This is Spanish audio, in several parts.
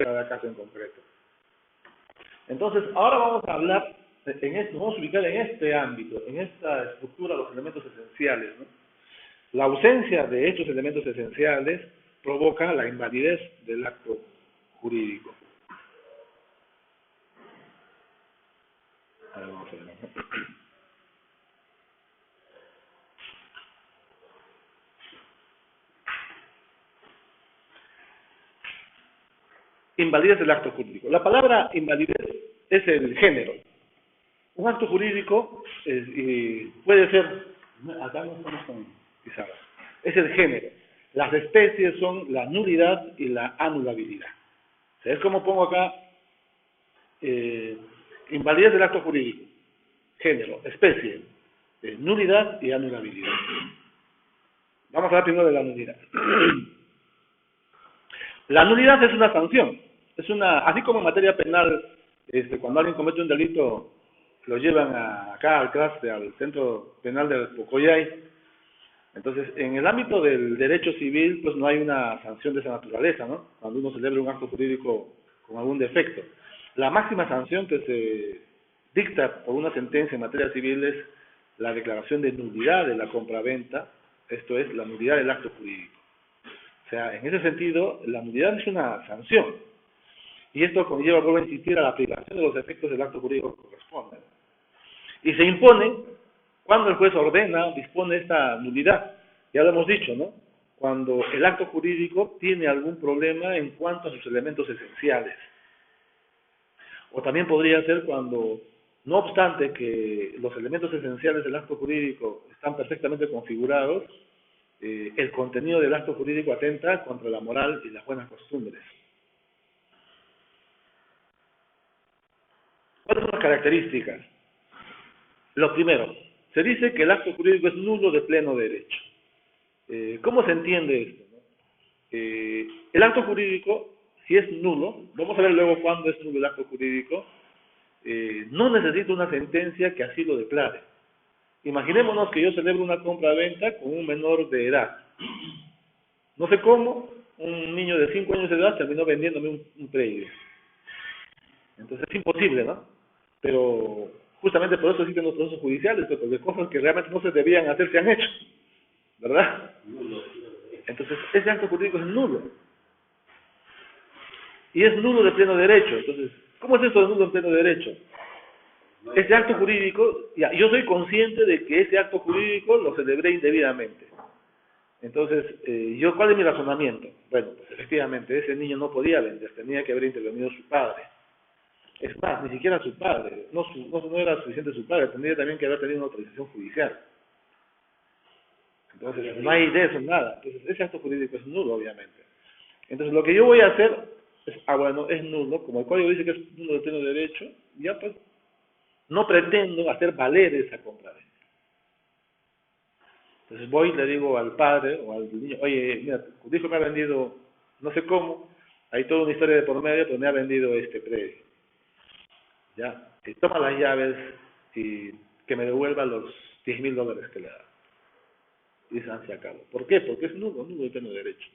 cada caso en concreto. Entonces, ahora vamos a hablar, vamos a ubicar en este ámbito, en esta estructura, los elementos esenciales, ¿no? La ausencia de estos elementos esenciales provoca la invalidez del acto jurídico. A ver, vamos a ver, ¿no? Invalidez del acto jurídico. La palabra invalidez es el género. Un acto jurídico puede ser, acá no estamos con pizarra, es el género. Las especies son la nulidad y la anulabilidad. ¿Sabes cómo pongo acá? Invalidez del acto jurídico, género, especie, nulidad y anulabilidad. Vamos a hablar primero de la nulidad. La nulidad es una sanción. Así como en materia penal, cuando alguien comete un delito, lo llevan acá al CRAS, al Centro Penal del Pocoyay. Entonces, en el ámbito del derecho civil, pues no hay una sanción de esa naturaleza, ¿no? Cuando uno celebra un acto jurídico con algún defecto. La máxima sanción que se dicta por una sentencia en materia civil es la declaración de nulidad de la compraventa, esto es, la nulidad del acto jurídico. O sea, en ese sentido, la nulidad es una sanción. Y esto conlleva, vuelvo a insistir, a la aplicación de los efectos del acto jurídico que corresponden. Y se impone cuando el juez ordena, dispone esta nulidad. Ya lo hemos dicho, ¿no? Cuando el acto jurídico tiene algún problema en cuanto a sus elementos esenciales. O también podría ser cuando, no obstante que los elementos esenciales del acto jurídico están perfectamente configurados, el contenido del acto jurídico atenta contra la moral y las buenas costumbres. ¿Cuáles son las características? Lo primero, se dice que el acto jurídico es nulo de pleno derecho. ¿Cómo se entiende esto? El acto jurídico, si es nulo, vamos a ver luego cuándo es nulo el acto jurídico, no necesita una sentencia que así lo declare. Imaginémonos que yo celebro una compra-venta con un menor de edad. No sé cómo, un niño de 5 años de edad terminó vendiéndome un predio. Entonces es imposible, ¿no? Pero justamente por eso existen los procesos judiciales, porque cosas que realmente no se debían hacer se han hecho, ¿verdad? Entonces ese acto jurídico es nulo. Y es nulo de pleno derecho. Entonces, ¿cómo es esto de nulo de pleno derecho? Ese acto jurídico, yo soy consciente de que ese acto jurídico lo celebré indebidamente. Entonces, ¿cuál es mi razonamiento? Bueno, pues efectivamente, ese niño no podía vender, tenía que haber intervenido su padre. Es más, ni siquiera su padre, no era suficiente su padre, tendría también que haber tenido una autorización judicial. Entonces, no hay de eso, nada. Entonces, ese acto jurídico es nulo, obviamente. Entonces, lo que yo voy a hacer es, es nulo, como el código dice que es nulo de pleno derecho, ya pues, no pretendo hacer valer esa compraventa. Entonces voy y le digo al padre o al niño, oye, mira, tu hijo me ha vendido, no sé cómo, hay toda una historia de por medio, pero me ha vendido este predio. Ya, toma las llaves y que me devuelva los $10,000 que le da. Y se acabó. ¿Por qué? Porque es nulo de pleno derecho.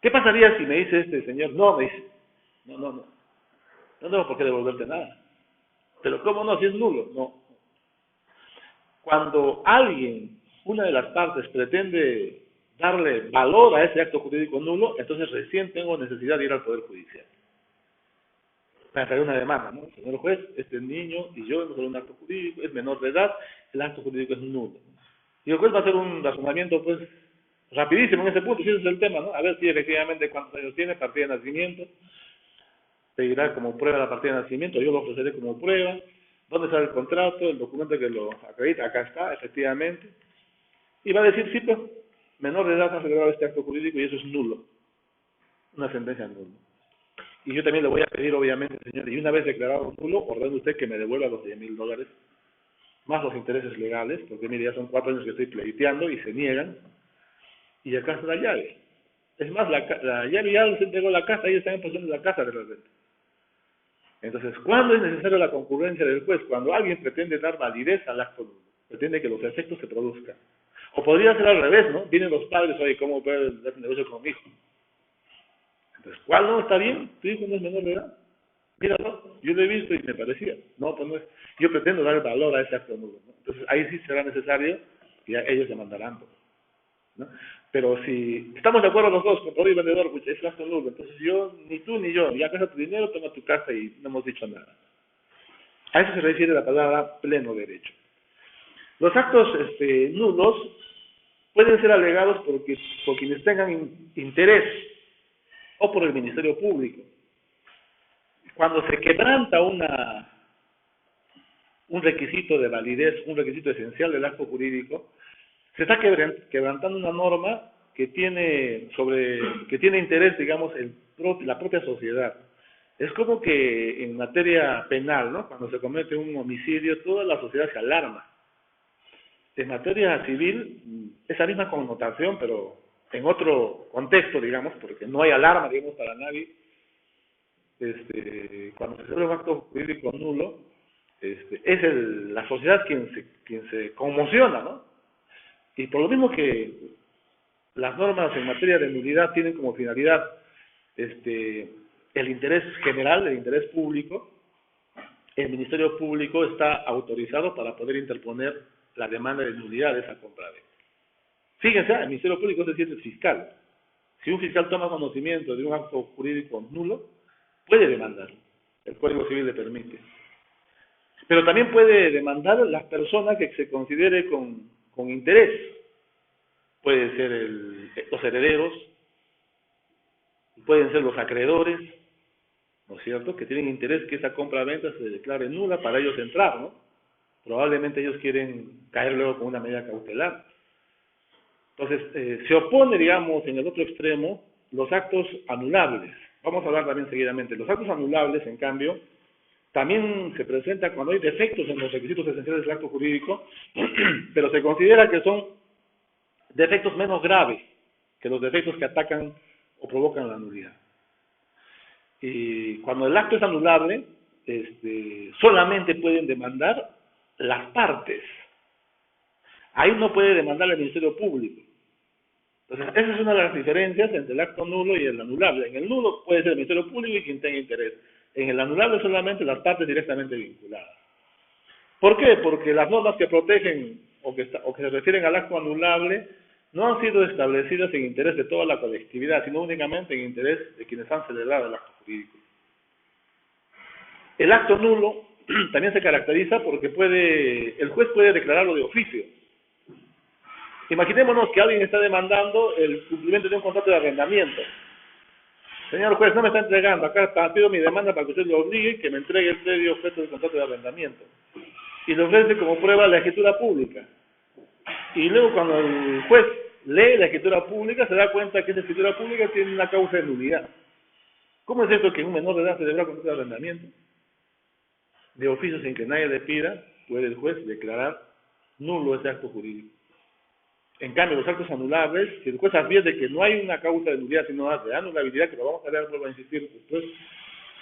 ¿Qué pasaría si me dice este señor? No, me dice, no tengo por qué devolverte nada. Pero ¿cómo no? Si es nulo. No. Cuando alguien, una de las partes, pretende darle valor a ese acto jurídico nulo, entonces recién tengo necesidad de ir al Poder Judicial. Para hacer una demanda, ¿no? Señor juez, este niño y yo hemos hecho un acto jurídico, es menor de edad, el acto jurídico es nulo. Y el juez va a hacer un razonamiento, pues, rapidísimo en ese punto, si ese es el tema, ¿no? A ver si efectivamente cuántos años tiene, partida de nacimiento, pedirá como prueba la partida de nacimiento, yo lo ofreceré como prueba, dónde sale el contrato, el documento que lo acredita, acá está, efectivamente, y va a decir, sí, pues, menor de edad ha celebrado este acto jurídico y eso es nulo, una sentencia nula. Y yo también le voy a pedir, obviamente, señor, y una vez declarado nulo, ordene usted que me devuelva los $10,000, más los intereses legales, porque mire, ya son 4 años que estoy pleiteando y se niegan, y acá está la llave. Es más, la llave ya se entregó la casa, ahí están en posesión de la casa de repente. Entonces, ¿cuándo es necesaria la concurrencia del juez? Cuando alguien pretende dar validez al acto nulo, pretende que los efectos se produzcan. O podría ser al revés, ¿no? Vienen los padres, oye, ¿cómo puedo dar un negocio con mi hijo? Entonces, ¿cuál no está bien? Tu hijo no es menor de edad. Míralo, yo lo he visto y me parecía. No, pues no es. Yo pretendo dar valor a ese acto nulo, ¿no? Entonces, ahí sí será necesario que ya ellos demandarán, pues, ¿no? Pero si estamos de acuerdo los dos, comprador y vendedor, pues es acto nulo. Entonces yo, ni tú ni yo, ya casa tu dinero, toma tu casa y no hemos dicho nada. A eso se refiere la palabra pleno derecho. Los actos nulos pueden ser alegados por quienes tengan interés o por el Ministerio Público. Cuando se quebranta un requisito de validez, un requisito esencial del acto jurídico, se está quebrantando una norma que tiene interés, digamos, la propia sociedad. Es como que en materia penal, ¿no? Cuando se comete un homicidio, toda la sociedad se alarma. En materia civil, esa misma connotación, pero en otro contexto, digamos, porque no hay alarma, digamos, para nadie. Cuando se celebra un acto jurídico nulo, es la sociedad quien se conmociona, ¿no? Y por lo mismo que las normas en materia de nulidad tienen como finalidad el interés general, el interés público, el Ministerio Público está autorizado para poder interponer la demanda de nulidad de esa compraventa. Fíjense, el Ministerio Público es decir, el fiscal. Si un fiscal toma conocimiento de un acto jurídico nulo, puede demandar. El Código Civil le permite. Pero también puede demandar las personas que se considere con interés. Pueden ser los herederos, pueden ser los acreedores, ¿no es cierto?, que tienen interés que esa compra-venta se declare nula para ellos entrar, ¿no? Probablemente ellos quieren caer luego con una medida cautelar. Entonces, se opone, digamos, en el otro extremo, los actos anulables. Vamos a hablar también seguidamente. Los actos anulables, en cambio, también se presentan cuando hay defectos en los requisitos esenciales del acto jurídico, pero se considera que son defectos menos graves que los defectos que atacan o provocan la nulidad. Y cuando el acto es anulable, solamente pueden demandar las partes. Ahí no puede demandar el Ministerio Público. Entonces, esa es una de las diferencias entre el acto nulo y el anulable. En el nulo puede ser el Ministerio Público y quien tenga interés. En el anulable solamente las partes directamente vinculadas. ¿Por qué? Porque las normas que protegen o que se refieren al acto anulable no han sido establecidas en interés de toda la colectividad, sino únicamente en interés de quienes han celebrado el acto jurídico. El acto nulo también se caracteriza porque el juez puede declararlo de oficio. Imaginémonos que alguien está demandando el cumplimiento de un contrato de arrendamiento. Señor juez, no me está entregando, acá pido mi demanda para que usted lo obligue que me entregue el predio objeto del contrato de arrendamiento. Y le ofrece como prueba la escritura pública. Y luego cuando el juez lee la escritura pública, se da cuenta que esa escritura pública tiene una causa de nulidad. ¿Cómo es cierto que un menor de edad celebra contrato de arrendamiento? De oficio sin que nadie le pida, puede el juez declarar nulo ese acto jurídico. En cambio, los actos anulables, si el juez advierte que no hay una causa de nulidad, sino de anulabilidad, que lo vamos a ver, vuelvo a insistir después,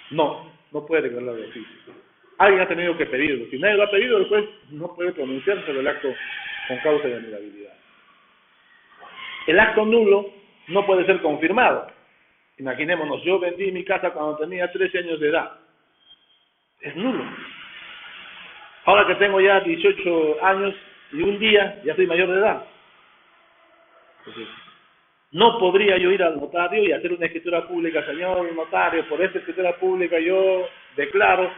no puede declarar de oficio. Alguien ha tenido que pedirlo. Si nadie lo ha pedido, el juez no puede pronunciarse sobre el acto con causa de anulabilidad. El acto nulo no puede ser confirmado. Imaginémonos, yo vendí mi casa cuando tenía 13 años de edad. Es nulo. Ahora que tengo ya 18 años y un día, ya soy mayor de edad. Entonces, no podría yo ir al notario y hacer una escritura pública, señor notario, por esta escritura pública yo declaro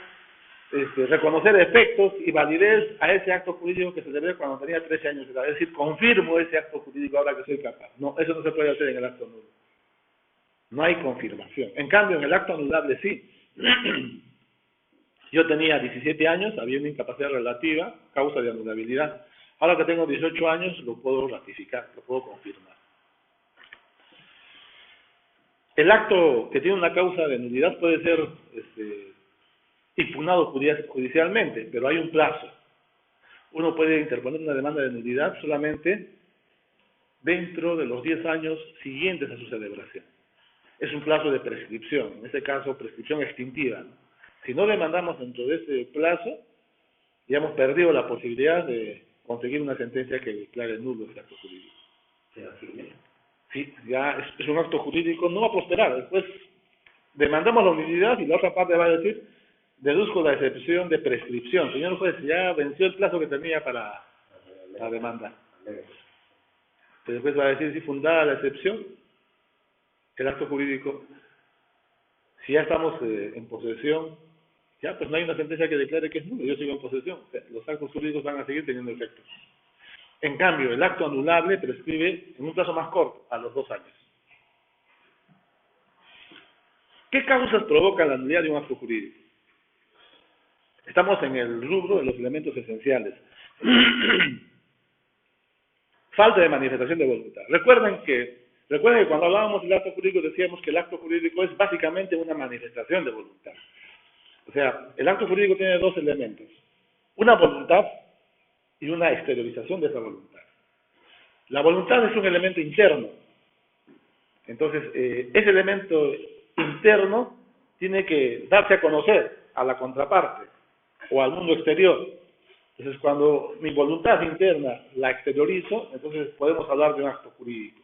reconocer efectos y validez a ese acto jurídico que se celebró cuando tenía 13 años de edad. Es decir, confirmo ese acto jurídico ahora que soy capaz. No, eso no se puede hacer en el acto nulo. No hay confirmación. En cambio, en el acto anulable sí. Yo tenía 17 años, había una incapacidad relativa, causa de anulabilidad. Ahora que tengo 18 años, lo puedo ratificar, lo puedo confirmar. El acto que tiene una causa de nulidad puede ser impugnado judicialmente, pero hay un plazo. Uno puede interponer una demanda de nulidad solamente dentro de los 10 años siguientes a su celebración. Es un plazo de prescripción, en este caso prescripción extintiva, ¿no? Si no demandamos dentro de ese plazo, ya hemos perdido la posibilidad de conseguir una sentencia que declare nulo ese acto jurídico. Sí, ya es un acto jurídico, no va a prosperar. El juez demandamos la nulidad y la otra parte va a decir, deduzco la excepción de prescripción. Señor juez, ya venció el plazo que tenía para la demanda. Pero después va a decir, si fundada la excepción, el acto jurídico, si ya estamos en posesión, ya pues no hay una sentencia que declare que es nulo, yo sigo en posesión. O sea, los actos jurídicos van a seguir teniendo efecto. En cambio, el acto anulable prescribe en un plazo más corto, a los 2 años. ¿Qué causas provocan la nulidad de un acto jurídico? Estamos en el rubro de los elementos esenciales. Falta de manifestación de voluntad. Recuerden que cuando hablábamos del acto jurídico decíamos que el acto jurídico es básicamente una manifestación de voluntad. O sea, el acto jurídico tiene 2 elementos. Una voluntad y una exteriorización de esa voluntad. La voluntad es un elemento interno. Entonces, ese elemento interno tiene que darse a conocer a la contraparte o al mundo exterior. Entonces, cuando mi voluntad interna la exteriorizo, entonces podemos hablar de un acto jurídico.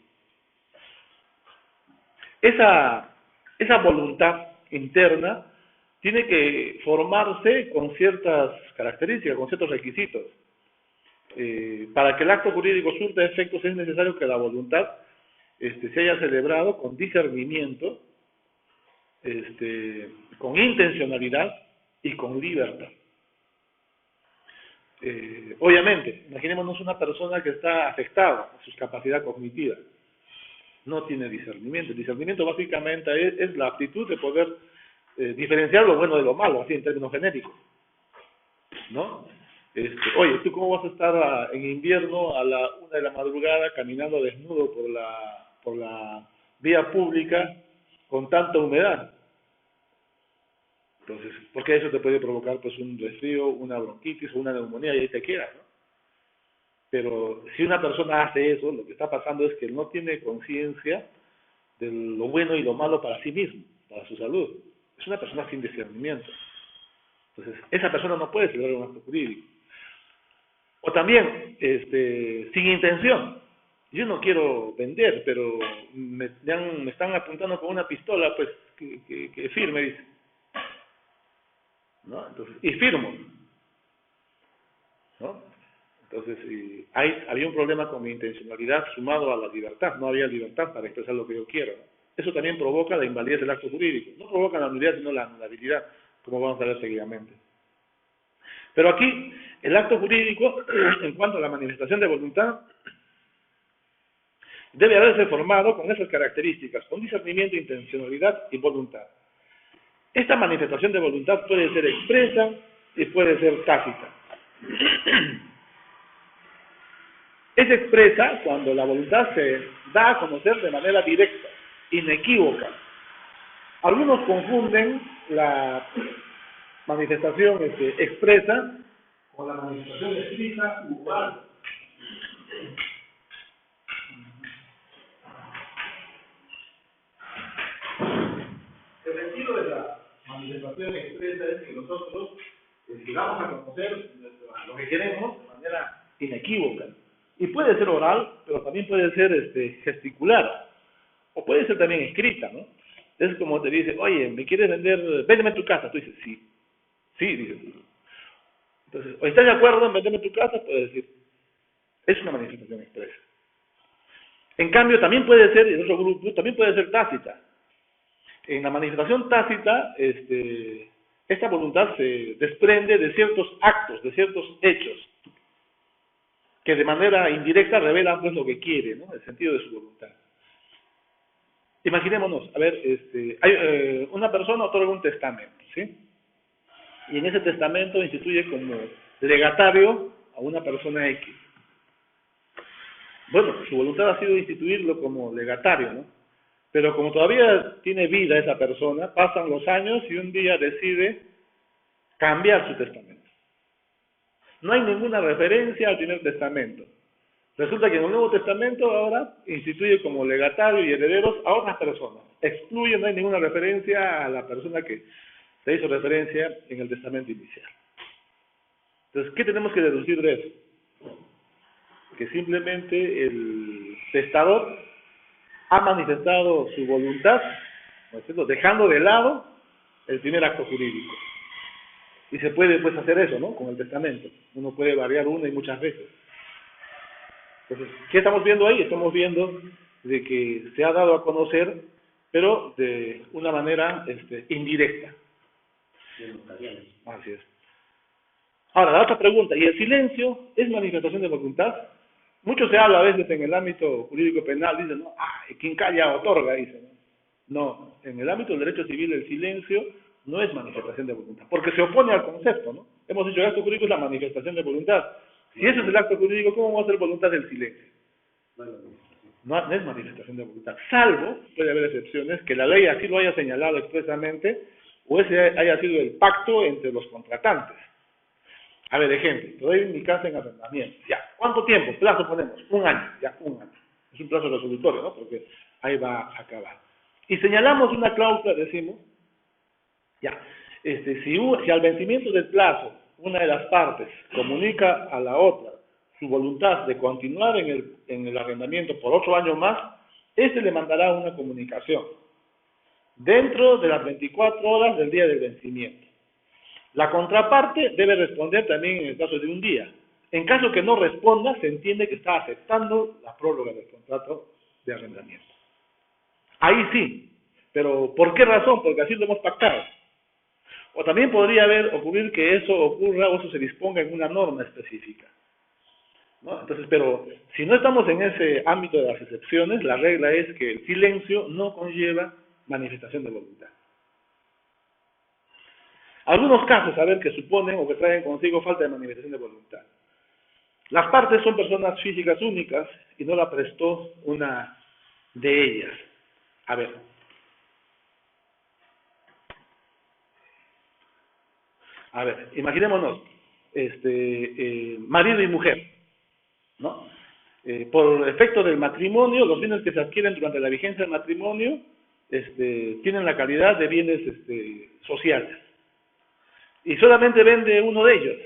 Esa voluntad interna tiene que formarse con ciertas características, con ciertos requisitos. Para que el acto jurídico surta efectos es necesario que la voluntad se haya celebrado con discernimiento, con intencionalidad y con libertad. Obviamente, imaginémonos una persona que está afectada a su capacidad cognitiva, no tiene discernimiento. El discernimiento básicamente es la aptitud de poder diferenciar lo bueno de lo malo, así en términos genéricos, ¿no? Oye, ¿tú cómo vas a estar en invierno a la 1 de la madrugada caminando desnudo por la vía pública con tanta humedad? Entonces, porque eso te puede provocar pues un resfrío, una bronquitis o una neumonía y ahí te quedas, ¿no? Pero si una persona hace eso, lo que está pasando es que no tiene conciencia de lo bueno y lo malo para sí mismo, para su salud. Es una persona sin discernimiento. Entonces, esa persona no puede celebrar un acto jurídico. O también, sin intención. Yo no quiero vender, pero me están apuntando con una pistola, pues, que firme, dice. ¿No? Entonces, y firmo. ¿No? Entonces, había un problema con mi intencionalidad sumado a la libertad. No había libertad para expresar lo que yo quiero, ¿no? Eso también provoca la invalidez del acto jurídico. No provoca la nulidad, sino la anulabilidad, como vamos a ver seguidamente. Pero aquí, el acto jurídico, en cuanto a la manifestación de voluntad, debe haberse formado con esas características, con discernimiento, intencionalidad y voluntad. Esta manifestación de voluntad puede ser expresa y puede ser tácita. Es expresa cuando la voluntad se da a conocer de manera directa, inequívoca. Algunos confunden la manifestación expresa con la manifestación escrita u oral. El sentido de la manifestación expresa es que nosotros damos a conocer lo que queremos de manera inequívoca. Y puede ser oral, pero también puede ser gesticular. O puede ser también escrita, ¿no? Es como te dice, oye, ¿me quieres vender? Véndeme tu casa. Tú dices, sí. Sí, dices. Entonces, o estás de acuerdo en venderme tu casa, puedes decir, es una manifestación expresa. En cambio, también puede ser, en otro grupo, también puede ser tácita. En la manifestación tácita, esta voluntad se desprende de ciertos actos, de ciertos hechos, que de manera indirecta revelan pues lo que quiere, ¿no? El sentido de su voluntad. Imaginémonos, a ver, hay una persona otorga un testamento, ¿sí? Y en ese testamento instituye como legatario a una persona X. Bueno, su voluntad ha sido instituirlo como legatario, ¿no? Pero como todavía tiene vida esa persona, pasan los años y un día decide cambiar su testamento. No hay ninguna referencia al primer testamento. Resulta que en el Nuevo Testamento ahora instituye como legatario y herederos a otras personas. Excluye, no hay ninguna referencia a la persona que se hizo referencia en el testamento inicial. Entonces, ¿qué tenemos que deducir de eso? Que simplemente el testador ha manifestado su voluntad ¿no es cierto? Dejando de lado el primer acto jurídico. Y se puede pues hacer eso, ¿no? Con el testamento. Uno puede variar una y muchas veces. Entonces, ¿qué estamos viendo ahí? Estamos viendo de que se ha dado a conocer, pero de una manera indirecta. Así es. Ahora, la otra pregunta, ¿y el silencio es manifestación de voluntad? Mucho se habla a veces en el ámbito jurídico penal, dicen, no, quien calla otorga, dicen. No, en el ámbito del derecho civil el silencio no es manifestación de voluntad, porque se opone al concepto, ¿no? Hemos dicho que el acto jurídico es la manifestación de voluntad. Si ese es el acto jurídico, ¿cómo va a ser voluntad del silencio? No es manifestación de voluntad, salvo, puede haber excepciones, que la ley así lo haya señalado expresamente, o ese haya sido el pacto entre los contratantes. A ver, ejemplo, te doy mi casa en arrendamiento. Ya, ¿cuánto tiempo? Plazo ponemos, 1 año, ya, 1 año. Es un plazo resolutorio, ¿no? Porque ahí va a acabar. Y señalamos una cláusula, decimos, ya, si al vencimiento del plazo una de las partes comunica a la otra su voluntad de continuar en el arrendamiento por 8 años más, le mandará una comunicación dentro de las 24 horas del día del vencimiento. La contraparte debe responder también en el caso de un día. En caso que no responda, se entiende que está aceptando la prórroga del contrato de arrendamiento. Ahí sí, pero ¿por qué razón? Porque así lo hemos pactado. O también podría ocurrir que eso ocurra o eso se disponga en una norma específica, ¿no? Entonces, pero si no estamos en ese ámbito de las excepciones, la regla es que el silencio no conlleva manifestación de voluntad. Algunos casos, a ver, que suponen o que traen consigo falta de manifestación de voluntad. Las partes son personas físicas únicas y no la prestó una de ellas. A ver. Imaginémonos, marido y mujer, ¿no? Por efecto del matrimonio, los bienes que se adquieren durante la vigencia del matrimonio, tienen la calidad de bienes sociales. Y solamente vende uno de ellos.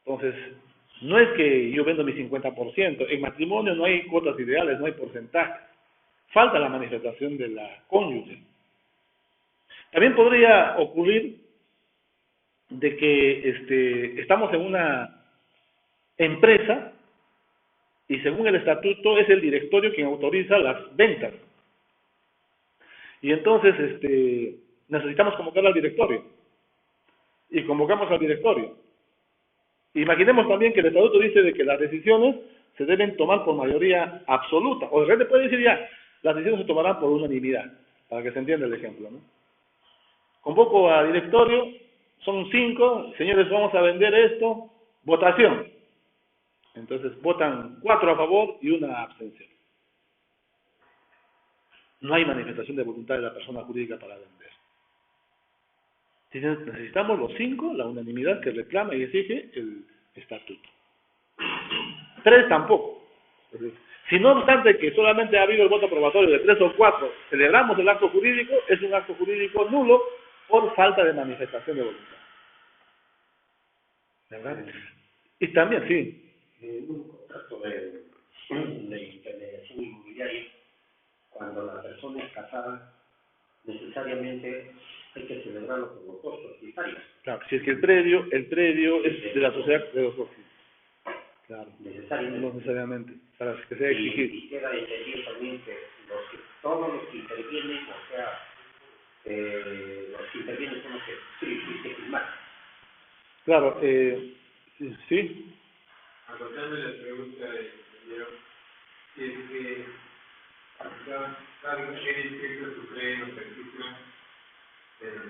Entonces, no es que yo vendo mi 50%. En matrimonio no hay cuotas ideales, no hay porcentaje. Falta la manifestación de la cónyuge. También podría ocurrir de que estamos en una empresa y según el estatuto es el directorio quien autoriza las ventas. Y entonces necesitamos convocar al directorio. Y convocamos al directorio. Imaginemos también que el estatuto dice de que las decisiones se deben tomar por mayoría absoluta. O de repente puede decir ya, las decisiones se tomarán por unanimidad, para que se entienda el ejemplo, ¿no? Convoco al directorio, son 5, señores, vamos a vender esto, votación. Entonces votan 4 a favor y 1 abstención. No hay manifestación de voluntad de la persona jurídica para vender. Necesitamos los 5, la unanimidad que reclama y exige el estatuto. 3 tampoco. Entonces, si no obstante que solamente ha habido el voto aprobatorio de 3 o 4, celebramos el acto jurídico, es un acto jurídico nulo por falta de manifestación de voluntad. ¿Verdad? Y también, sí. En un contrato de intermediación inmobiliaria, cuando la persona es casada, necesariamente hay que celebrarlo con los 2 propietarios. Claro, si es que el predio es de la sociedad de los socios. Claro, necesariamente. No necesariamente, para que sea exigido. Y queda entendido también que todos los que intervienen, o sea, los que intervienen son los que sí firmar. Claro, sí. Acotándole la pregunta de Guillermo, si es que saben que el su creen o practican,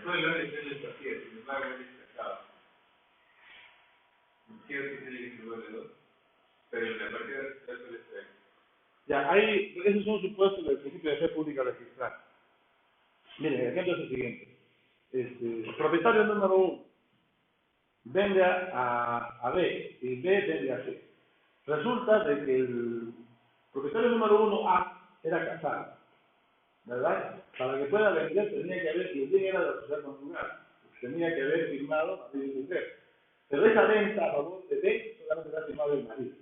no lo de ser desafío, sin embargo es destacado. Quiero que tiene que ser de 2, pero en la partida de caso les trae. Ya, esos son supuestos del principio de fe pública registrada. Miren, el ejemplo es el siguiente. El propietario número 1 vende a B y B vende a C. Resulta de que el propietario número 1 A era casado, ¿verdad? Para que pueda vender tenía que haber, y el bien era de la sociedad conyugal, tenía que haber firmado marido y mujer. Pero esa venta a favor de B solamente la ha firmado el marido.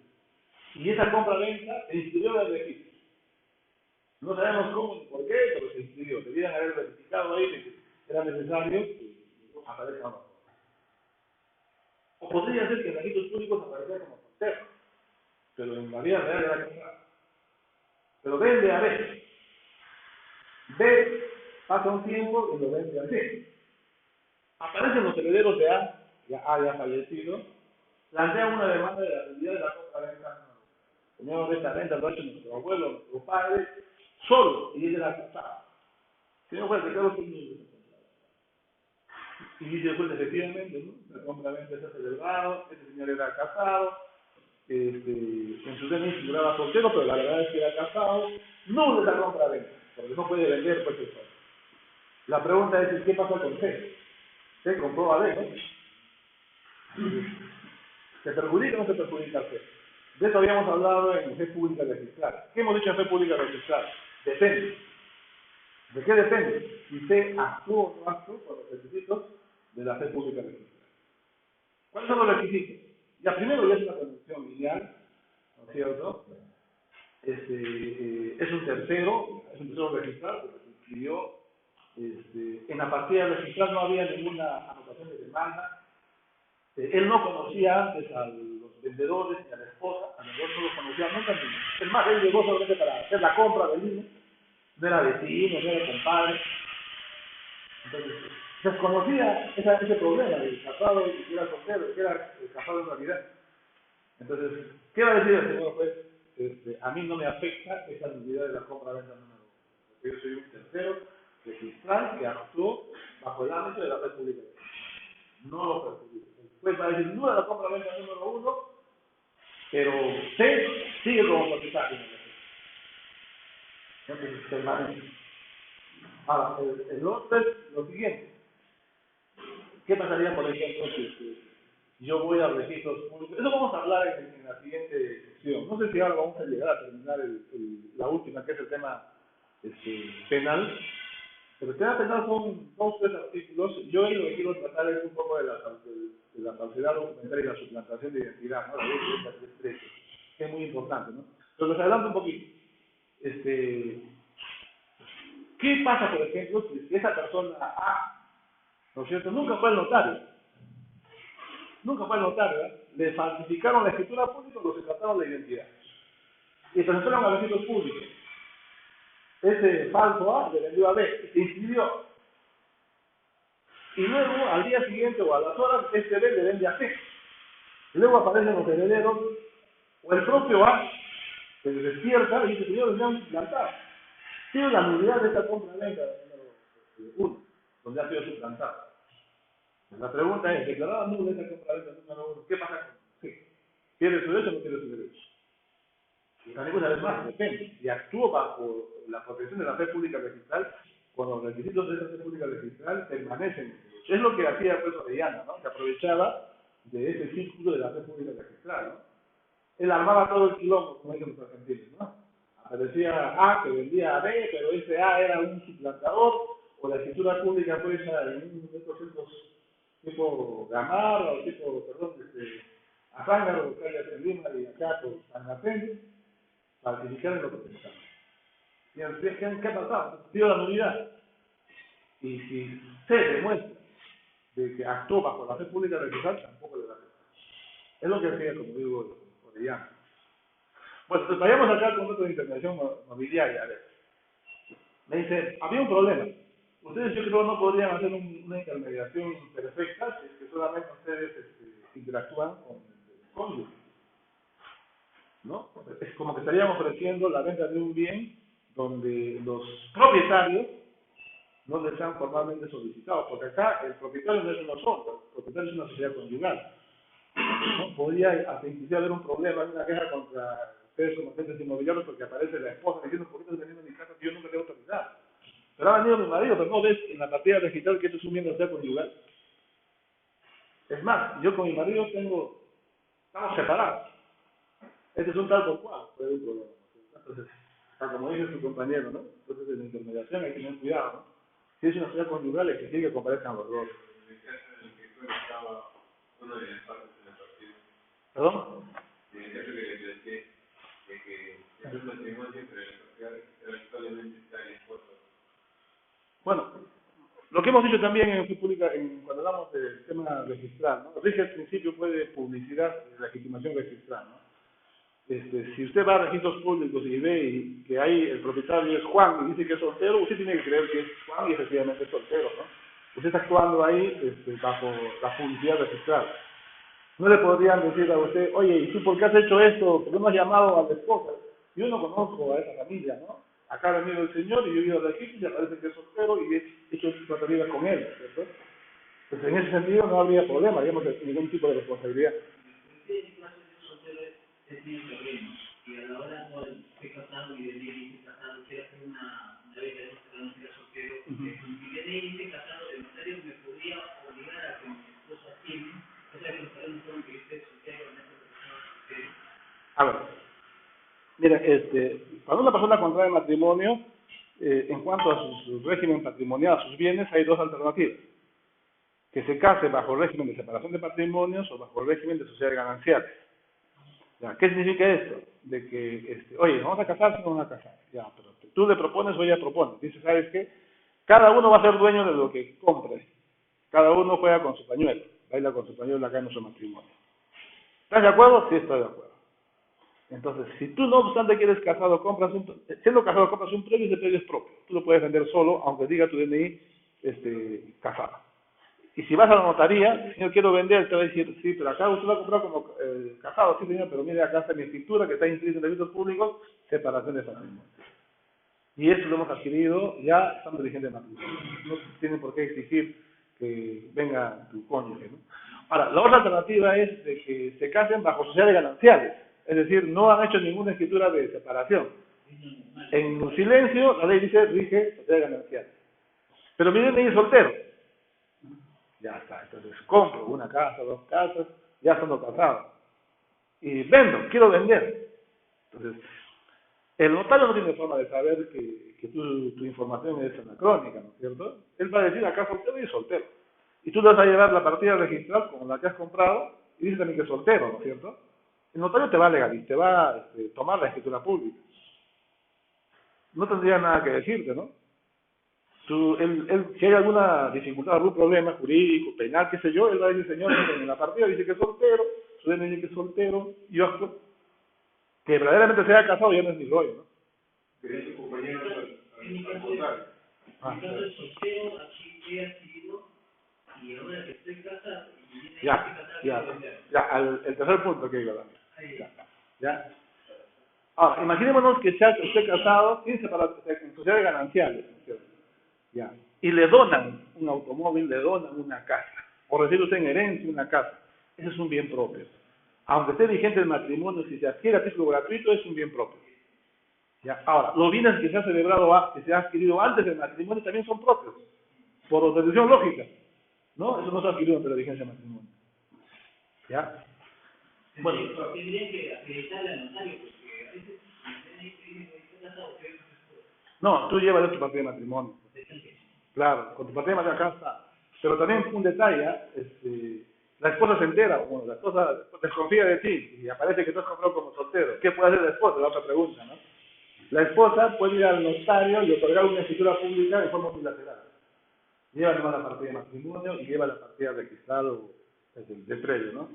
Y esa compra-venta se inscribió en el registro. No sabemos cómo ni por qué, pero se inscribió. Debían haber verificado ahí de que era necesario que aparezca una. O podría ser que en registros públicos apareciera como consejo, pero en la vida real era contrario. Pero vende a B. B pasa un tiempo y lo vende a C. Aparecen los herederos de A, ya haya fallecido, plantean una demanda de la realidad de la compra-venta. Señor, esta renta lo ha hecho nuestro abuelo, nuestro padre, solo, y él era casado. Señor juez, ¿de qué lo tiene? Y dice el juez, efectivamente, ¿no? La compra-venta se ha celebrado, este señor era casado, en su DNI figuraba soltero, pero la verdad es que era casado, no de la compra-venta, porque no puede vender, pues eso. La pregunta es, ¿qué pasa con C? C compró a D, ¿no? ¿Se perjudica o no se perjudica a C? De eso habíamos hablado en fe pública registral. ¿Qué hemos dicho en fe pública registral? Depende. ¿De qué depende? Si C actúa o no actúa con los requisitos de la fe pública registral. ¿Cuáles son los requisitos? Ya primero ya es una condición lineal, ¿no es cierto? Es un tercero registral, porque se inscribió. En la partida registral no había ninguna anotación de demanda. Él no conocía antes a los vendedores ni a la esposa, a lo mejor no los conocía nunca. Es más, él llegó solamente para hacer la compra del INE, no era vecino, no era compadre. Entonces, desconocía ese problema del casado y que era soltero, que era casado en realidad. Entonces, ¿qué va a decir el señor juez? A mí no me afecta esa nulidad de la compra-venta número 1, porque yo soy un tercero registral que actuó bajo el ámbito de la red pública. No lo perjudica. El juez va a decir nula la compra-venta número 1, pero C sigue como propietario. Entonces, permanece. Ahora, el otro es lo siguiente. ¿Qué pasaría, por ejemplo, si yo voy a registros públicos? Eso vamos a hablar en la siguiente sección. No sé si ahora vamos a llegar a terminar la última, que es el tema penal. Pero el tema penal son 2 o 3 artículos. Yo lo que quiero tratar es un poco de la falsedad documentaria y la suplantación de identidad, ¿no? La ley 33, que es muy importante, ¿no? Pero les adelanto un poquito. ¿Qué pasa, por ejemplo, si esa persona A, ¿no es cierto?, nunca fue al notario? Nunca fue al notario, ¿eh? Le falsificaron la escritura pública o se trataron la identidad. Y presentaron a registros públicos. Ese falso A le vendió a B y se inscribió. Y luego, al día siguiente o a las horas, este B le vende a C. Luego aparecen los herederos, o el propio A, se despierta y dice, señor, me han suplantado. Tiene la nulidad de esta compra-venta número 1, donde ha sido suplantado. La pregunta es, declarada nula esta compra-venta número 1, ¿qué pasa con C? ¿Quiere su derecho o no quiere su derecho? Y también una vez más, depende. Si actúa bajo la protección de la fe pública registral, con los requisitos de esa fe pública registral permanecen. Es lo que hacía el juez Orellana, ¿no? Que aprovechaba de ese círculo de la fe pública registral, ¿no? Él armaba todo el quilombo, como dicen los argentinos, ¿no? Aparecía A que vendía a B, pero ese A era un suplantador, o la escritura pública fue hecha en un de estos tipo Gamarra, o tipo, perdón, Azángaro, que hay en Lima y acá por San Martín, falsificar lo que pensamos. ¿Qué ha pasado? Dio la nulidad. Y si se demuestra de que actuó bajo la fe pública registral, tampoco le va a afectar. Es lo que hacía, como digo, Orellana. Bueno, pues vayamos acá al contrato de intermediación mobiliaria. A ver. Me dice, había un problema. Ustedes, yo creo, no podrían hacer una intermediación perfecta si es que solamente ustedes interactúan con el cónyuge, ¿no? Es como que estarían ofreciendo la venta de un bien donde los propietarios no les han formalmente solicitado, porque acá el propietario no es uno solo, el propietario es una sociedad conyugal. ¿No? Podría hasta inclusive haber un problema, una queja contra ustedes como agentes inmobiliarios porque aparece la esposa diciendo, ¿por qué estás vendiendo mi casa si yo nunca le he autorizado? Pero ha venido mi marido, pero no ves en la partida registral que esto es un miembro de la sociedad conyugal. Es más, yo con mi marido estamos separados. Este es un tal por cual, puede haber un problema. Entonces, como dice su compañero, ¿no? Entonces en la intermediación hay que tener cuidado, ¿no? Si es una sociedad conyugal, es que sí que comparezcan los dos. En el caso en el que tú estaba una de las partes en el partido. ¿Perdón? En el caso que le planteé de que es un matrimonio, pero en la sociedad actualmente está en esfuerzo. Bueno, lo que hemos dicho también en Fe Pública, cuando hablamos del tema registral, ¿no? Rige el principio puede publicidad y legitimación registral, ¿no? Si usted va a registros públicos y ve que ahí el propietario es Juan y dice que es soltero, usted tiene que creer que es Juan y efectivamente es soltero, ¿no? Usted está actuando ahí bajo la publicidad registral. No le podrían decir a usted, oye, ¿y tú por qué has hecho esto? ¿Por qué no has llamado a la esposa? Yo no conozco a esa familia, ¿no? Acá ha venido el señor y yo he ido al registro y aparece que es soltero y he hecho tratamiento con él, ¿cierto? Pues en ese sentido no habría problema, digamos, ningún tipo de responsabilidad. Es mi problema, y a la hora cuando estoy casado y de ley dice casado, quiero hacer una vez de no ser soltero, si de ley dice casado, el notario me podría obligar a que mi esposa tiene, o sea que los padres son que esté soltero en esta persona. A ver, mira, cuando una persona contrae matrimonio, en cuanto a su régimen patrimonial, a sus bienes, hay dos alternativas. Que se case bajo el régimen de separación de patrimonios o bajo el régimen de sociedades gananciales. Ya, ¿qué significa esto? De que, oye, ¿nos vamos a casar? Sí, nos vamos a casar. Ya, pero tú le propones o ella propone. Dice, ¿sabes qué? Cada uno va a ser dueño de lo que compre. Cada uno juega con su pañuelo. Baila con su pañuelo acá en nuestro matrimonio. ¿Estás de acuerdo? Sí, estoy de acuerdo. Entonces, si tú no obstante que eres casado, siendo casado compras un predio, ese predio es propio. Tú lo puedes vender solo, aunque diga tu DNI casado. Y si vas a la notaría, señor, quiero vender, te va a decir, sí, pero acá usted va a comprar como casado, sí, señor, pero mire, acá está mi escritura, que está inscrita en registros públicos, separación de patrimonio. Y eso lo hemos adquirido, ya estamos vigentes de matrimonio. No tienen por qué exigir que venga tu cónyuge, ¿no? Ahora, la otra alternativa es de que se casen bajo sociedades gananciales, es decir, no han hecho ninguna escritura de separación. En silencio, la ley dice, rige sociedades gananciales. Pero mi DNI es soltero. Ya está, entonces compro una casa, dos casas, ya son casados. Y vendo, quiero vender. Entonces, el notario no tiene forma de saber que tu información es anacrónica, ¿no es cierto? Él va a decir acá soltero y soltero. Y tú le vas a llevar la partida registral con la que has comprado y dice también que es soltero, ¿no es cierto? El notario te va a legalizar, te va a tomar la escritura pública. No tendría nada que decirte, ¿no? Si hay alguna dificultad, algún problema jurídico, penal, qué sé yo, él va a decir, señor, en la partida dice que es soltero, su DNI dice que es soltero, y yo actúo. Que verdaderamente se haya casado ya no es mi rollo, ¿no? Que su compañero En mi caso es soltero, aquí he adquirido, y ahora que estoy casado, y el tercer punto que iba a dar. Ya. Ahora, imaginémonos que esté casado en sociedades gananciales, ¿no es cierto? Ya. Y le donan un automóvil, le donan una casa, o recibe usted en herencia una casa. Ese es un bien propio. Aunque esté vigente el matrimonio, si se adquiere a título gratuito, es un bien propio. Ya. Ahora, los bienes que se ha celebrado, que se ha adquirido antes del matrimonio, también son propios, por deducción lógica. ¿No? Eso no se ha adquirido ante la vigencia del matrimonio. ¿Ya? Bueno, tendría que acreditarle al notario, porque a veces está casado, pero no, tú llevas tu partida de matrimonio. Claro, con tu partida de matrimonio acá está. Pero también un detalle, la esposa se entera, bueno, la esposa desconfía de ti y aparece que tú has comprado como soltero. ¿Qué puede hacer la esposa? La otra pregunta, ¿no? La esposa puede ir al notario y otorgar una escritura pública de forma unilateral. Lleva nomás la partida de matrimonio y lleva la partida registrada del predio, ¿no?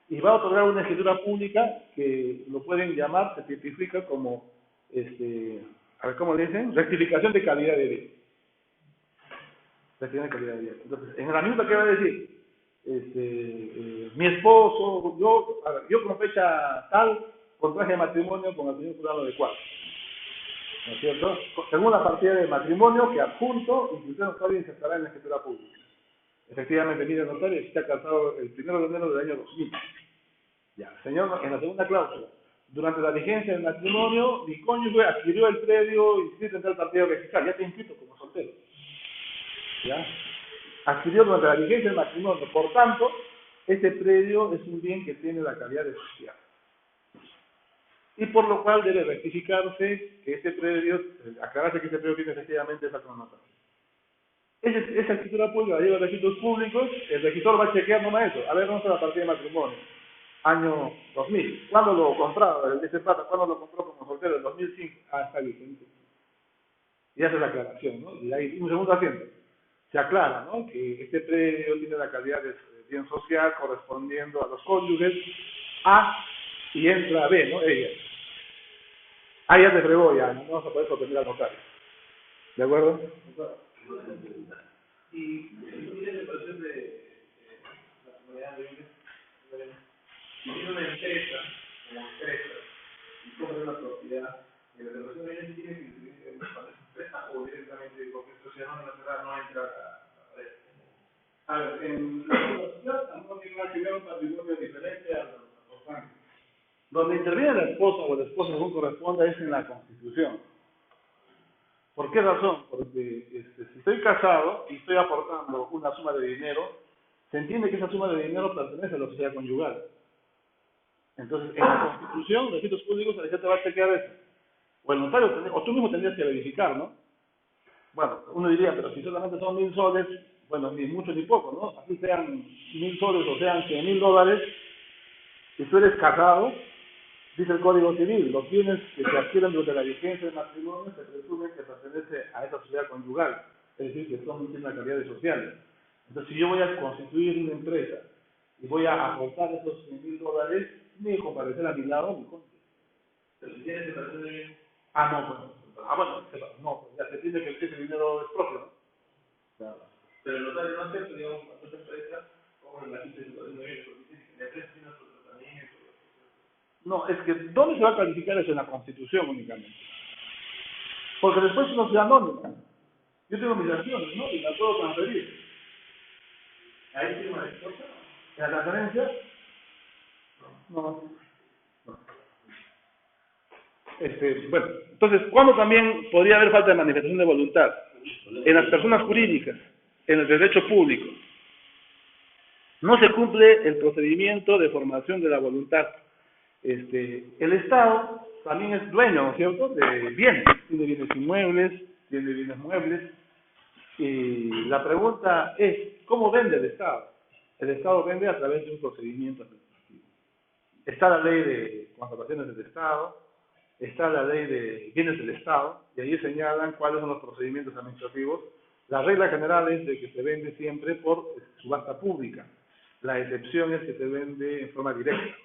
Y va a otorgar una escritura pública que lo pueden llamar, se tipifica como, a ver cómo le dicen, rectificación de calidad de vida. Rectificación de calidad de vida. Entonces, en la minuta que va a decir, mi esposo, yo con fecha tal, contraje matrimonio con el señor fulano de cuatro. ¿No es cierto? Según la partida de matrimonio que adjunto, incluso el notario insertará en la escritura pública. Efectivamente, mire el notario, está casado el 1 de enero del año 2000. Ya, señor, en la segunda cláusula, durante la vigencia del matrimonio, mi cónyuge adquirió el predio inscrito en tal partida registral, ya está inscrito como soltero. ¿Ya? Adquirió durante la vigencia del matrimonio, por tanto, ese predio es un bien que tiene la calidad de social. Y por lo cual debe rectificarse que ese predio, aclararse que ese predio tiene efectivamente esa connotación. Esa escritura pública la lleva a registros públicos, el registro va a chequear nomás eso, a ver dónde está la partida de matrimonio. Año 2000. ¿Cuándo lo compró? Ese plata, ¿cuándo lo compró como soltero? En 2005. Ah, está vigente. Y hace la aclaración, ¿no? Y hay un segundo asiento. Se aclara, ¿no? Que este predio tiene la calidad de bien social correspondiendo a los cónyuges A y entra B, ¿no? Ella. Ah, ya te fregó, ya, no vamos a poder sorprender al notario. ¿De acuerdo? Y en la situación de la comunidad de bienes, si tiene una empresa, como empresa, y compra una propiedad, la relación de bienes tiene que incidir en esa empresa o directamente, porque esto se llama la no entra a ver. A ver, en la sociedad tampoco tiene nada que ver un patrimonio diferente a los bancos. Donde interviene la esposa o el esposo según corresponda es en la Constitución. ¿Por qué razón? Porque si estoy casado y estoy aportando una suma de dinero, se entiende que esa suma de dinero pertenece a la sociedad conyugal. Entonces, en la Constitución, los requisitos públicos, el te va a chequear eso. O el notario, o tú mismo tendrías que verificar, ¿no? Bueno, uno diría, pero si solamente son 1.000 soles, bueno, ni mucho ni poco, ¿no? Así sean 1.000 soles o sean $100.000, si tú eres casado, dice el Código Civil, los bienes que se adquieren durante la vigencia del matrimonio se presumen que pertenece a esa sociedad conyugal, es decir, que son de una calidad social. Entonces, si yo voy a constituir una empresa y voy a aportar esos $100.000, tiene que comparecer a mi lado mi cónyuge. Pero si tienes separación de bienes, no, ya se entiende que ese dinero es propio, ¿no? Claro. pero el notario no acepta, digamos, cuando esa empresa cobra la quinta separación de bienes, porque dice que la empresa tiene otro tratamiento. No, es que ¿dónde se va a calificar eso? En la Constitución únicamente. Porque después es una sociedad anónima. Yo tengo mis acciones, ¿no? Y las puedo transferir. Ahí firma la esposa. ¿En la transferencia? No. Bueno, entonces, ¿cuándo también podría haber falta de manifestación de voluntad? En las personas jurídicas, en el derecho público. No se cumple el procedimiento de formación de la voluntad. El Estado también es dueño, ¿no es cierto?, de bienes. Tiene bienes inmuebles, tiene bienes muebles. Y la pregunta es, ¿cómo vende el Estado? El Estado vende a través de un procedimiento administrativo. Está la ley de contrataciones del Estado, está la ley de bienes del Estado, y ahí señalan cuáles son los procedimientos administrativos. La regla general es de que se vende siempre por subasta pública. La excepción es que se vende en forma directa.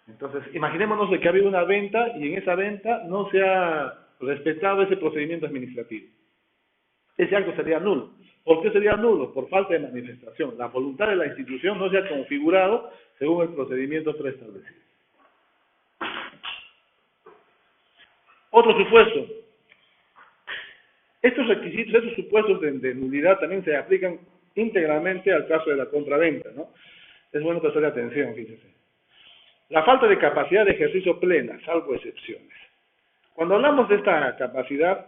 Entonces, imaginémonos de que ha habido una venta y en esa venta no se ha respetado ese procedimiento administrativo. Ese acto sería nulo. ¿Por qué sería nulo? Por falta de manifestación. La voluntad de la institución no se ha configurado según el procedimiento preestablecido. Otro supuesto. Estos requisitos, estos supuestos de nulidad también se aplican íntegramente al caso de la compraventa, ¿no? Es bueno prestarle atención, fíjense. La falta de capacidad de ejercicio plena, salvo excepciones. Cuando hablamos de esta capacidad,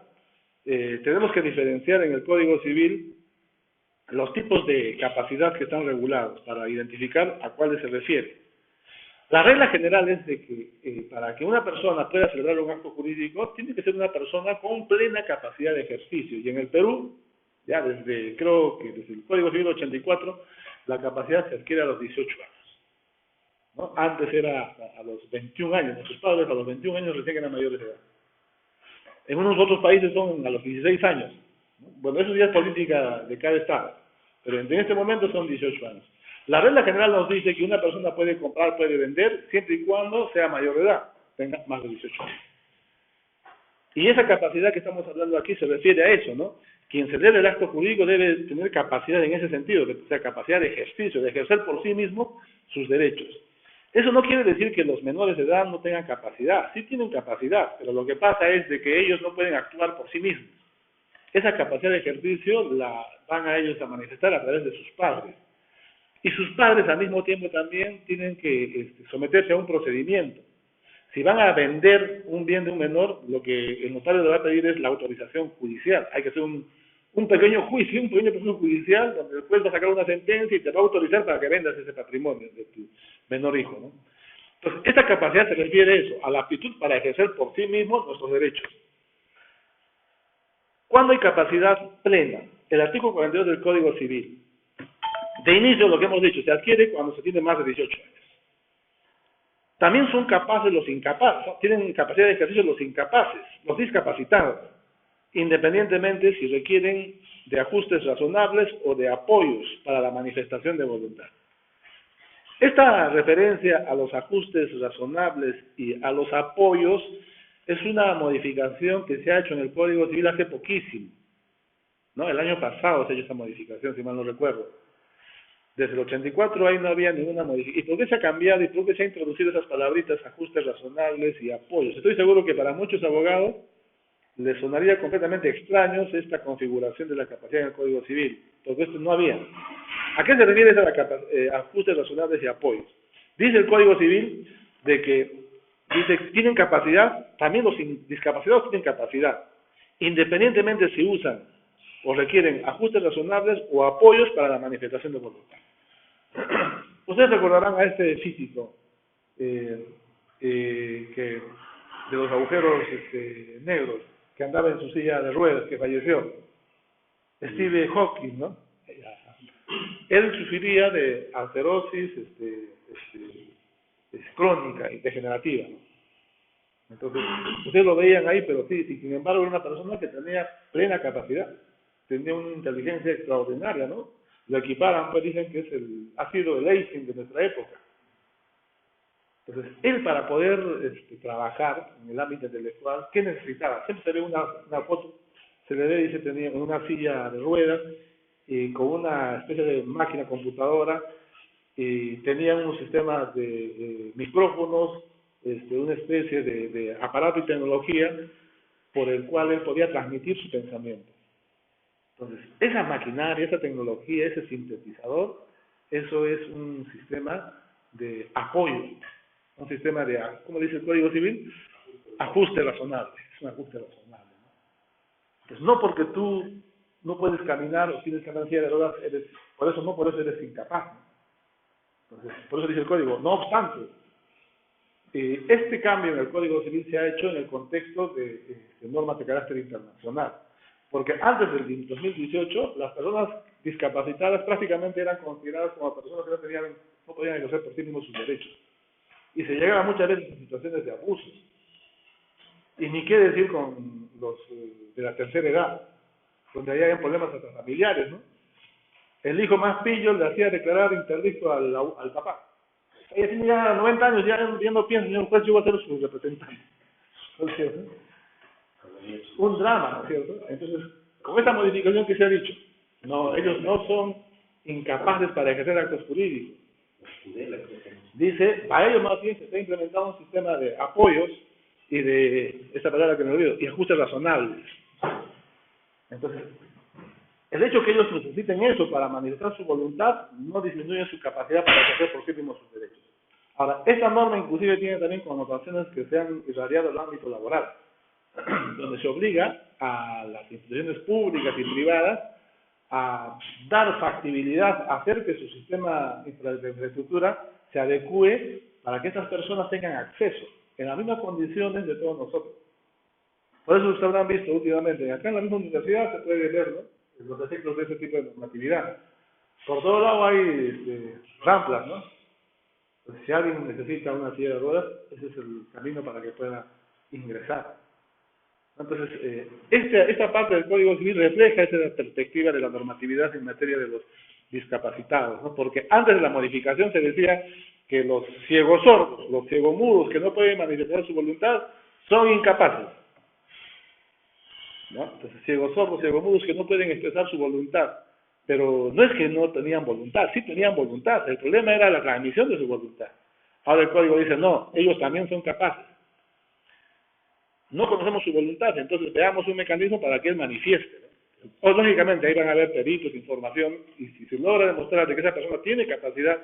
tenemos que diferenciar en el Código Civil los tipos de capacidad que están regulados para identificar a cuáles se refiere. La regla general es de que para que una persona pueda celebrar un acto jurídico, tiene que ser una persona con plena capacidad de ejercicio. Y en el Perú, ya creo que desde el Código Civil 84, la capacidad se adquiere a los 18 años. ¿No? Antes era a los 21 años, nuestros padres a los 21 años recién eran mayores de edad. En unos otros países son a los 16 años. ¿No? Bueno, eso ya es política de cada estado, pero en este momento son 18 años. La regla general nos dice que una persona puede comprar, puede vender, siempre y cuando sea mayor de edad, tenga más de 18 años. Y esa capacidad que estamos hablando aquí se refiere a eso, ¿no? Quien celebra el acto jurídico debe tener capacidad en ese sentido, o sea, capacidad de ejercicio, de ejercer por sí mismo sus derechos. Eso no quiere decir que los menores de edad no tengan capacidad, sí tienen capacidad, pero lo que pasa es de que ellos no pueden actuar por sí mismos. Esa capacidad de ejercicio la van a ellos a manifestar a través de sus padres. Y sus padres al mismo tiempo también tienen que someterse a un procedimiento. Si van a vender un bien de un menor, lo que el notario le va a pedir es la autorización judicial. Hay que hacer un pequeño juicio, un pequeño proceso judicial, donde después va a sacar una sentencia y te va a autorizar para que vendas ese patrimonio de tu menor hijo, ¿no? Entonces, esta capacidad se refiere a eso, a la aptitud para ejercer por sí mismos nuestros derechos. ¿Cuándo hay capacidad plena? El artículo 42 del Código Civil. De inicio, lo que hemos dicho, se adquiere cuando se tiene más de 18 años. También son capaces los incapaces, tienen capacidad de ejercicio los incapaces, los discapacitados. independientemente si requieren de ajustes razonables o de apoyos para la manifestación de voluntad. Esta referencia a los ajustes razonables y a los apoyos es una modificación que se ha hecho en el Código Civil hace poquísimo, ¿no? El año pasado se ha hecho esa modificación, si mal no recuerdo. Desde el 84 ahí no había ninguna modificación. ¿Y por qué se ha cambiado y por qué se ha introducido esas palabritas, ajustes razonables y apoyos? Estoy seguro que para muchos abogados les sonaría completamente extraños esta configuración de la capacidad en el Código Civil, porque esto no había. ¿A qué se refiere esa ajustes razonables y apoyos? Dice el Código Civil de que tienen capacidad, también los discapacitados tienen capacidad, independientemente si usan o requieren ajustes razonables o apoyos para la manifestación de voluntad. Ustedes recordarán a este físico que de los agujeros negros, que andaba en su silla de ruedas, que falleció, Stephen Hawking, ¿no? Él sufriría de arterosis crónica y degenerativa, ¿no? Entonces, ustedes lo veían ahí, pero sí, sin embargo, era una persona que tenía plena capacidad, tenía una inteligencia extraordinaria, ¿no? Lo equiparan, pues dicen que ha sido el Einstein de nuestra época. Entonces, él para poder trabajar en el ámbito intelectual, ¿qué necesitaba? Siempre se ve una foto, se le ve, dice, tenía una silla de ruedas, y con una especie de máquina computadora, y tenía unos sistemas de micrófonos, una especie de aparato y tecnología por el cual él podía transmitir su pensamiento. Entonces, esa maquinaria, esa tecnología, ese sintetizador, eso es un sistema de apoyo, un sistema de, ¿cómo dice el Código Civil? Ajuste razonable, es un ajuste razonable, ¿no? Entonces, no porque tú no puedes caminar o tienes que andar en silla de ruedas, por eso eres incapaz, ¿no? Entonces, por eso dice el Código, no obstante, este cambio en el Código Civil se ha hecho en el contexto de normas de carácter internacional. Porque antes del 2018, las personas discapacitadas prácticamente eran consideradas como personas que no podían ejercer por sí mismos sus derechos. Y se llegaba muchas veces a situaciones de abusos. Y ni qué decir con los de la tercera edad, donde ahí habían problemas hasta familiares, ¿no? El hijo más pillo le hacía declarar interdicto al papá. Ella tiene ya 90 años, ya no piensa, señor juez, yo voy a ser su representante. Entonces, un drama, ¿no es cierto? Entonces, con esta modificación que se ha dicho, no, ellos no son incapaces para ejercer actos jurídicos. Dice, para ellos más bien se está implementando un sistema de apoyos y de, esta palabra que me olvido, y ajustes razonables. Entonces, el hecho que ellos necesiten eso para manifestar su voluntad no disminuye su capacidad para ejercer por sí mismos sus derechos. Ahora, esta norma inclusive tiene también connotaciones que se han irradiado al ámbito laboral, donde se obliga a las instituciones públicas y privadas a dar factibilidad, a hacer que su sistema de infraestructura se adecue para que estas personas tengan acceso en las mismas condiciones de todos nosotros. Por eso ustedes habrán visto últimamente, acá en la misma universidad se puede ver, ¿no?, los efectos de ese tipo de normatividad. Por todo lado hay rampas, ¿no? Entonces, si alguien necesita una silla de ruedas, ese es el camino para que pueda ingresar. Entonces, esta parte del Código Civil refleja esa perspectiva de la normatividad en materia de los discapacitados, ¿no? Porque antes de la modificación se decía que los ciegos sordos, los ciegomudos que no pueden manifestar su voluntad, son incapaces, ¿no? Entonces, ciegos sordos, ciegomudos que no pueden expresar su voluntad. Pero no es que no tenían voluntad, sí tenían voluntad, el problema era la transmisión de su voluntad. Ahora el Código dice, no, ellos también son capaces. No conocemos su voluntad, entonces veamos un mecanismo para que él manifieste, ¿no? O, lógicamente, ahí van a haber peritos, información, y si se logra demostrar de que esa persona tiene capacidad,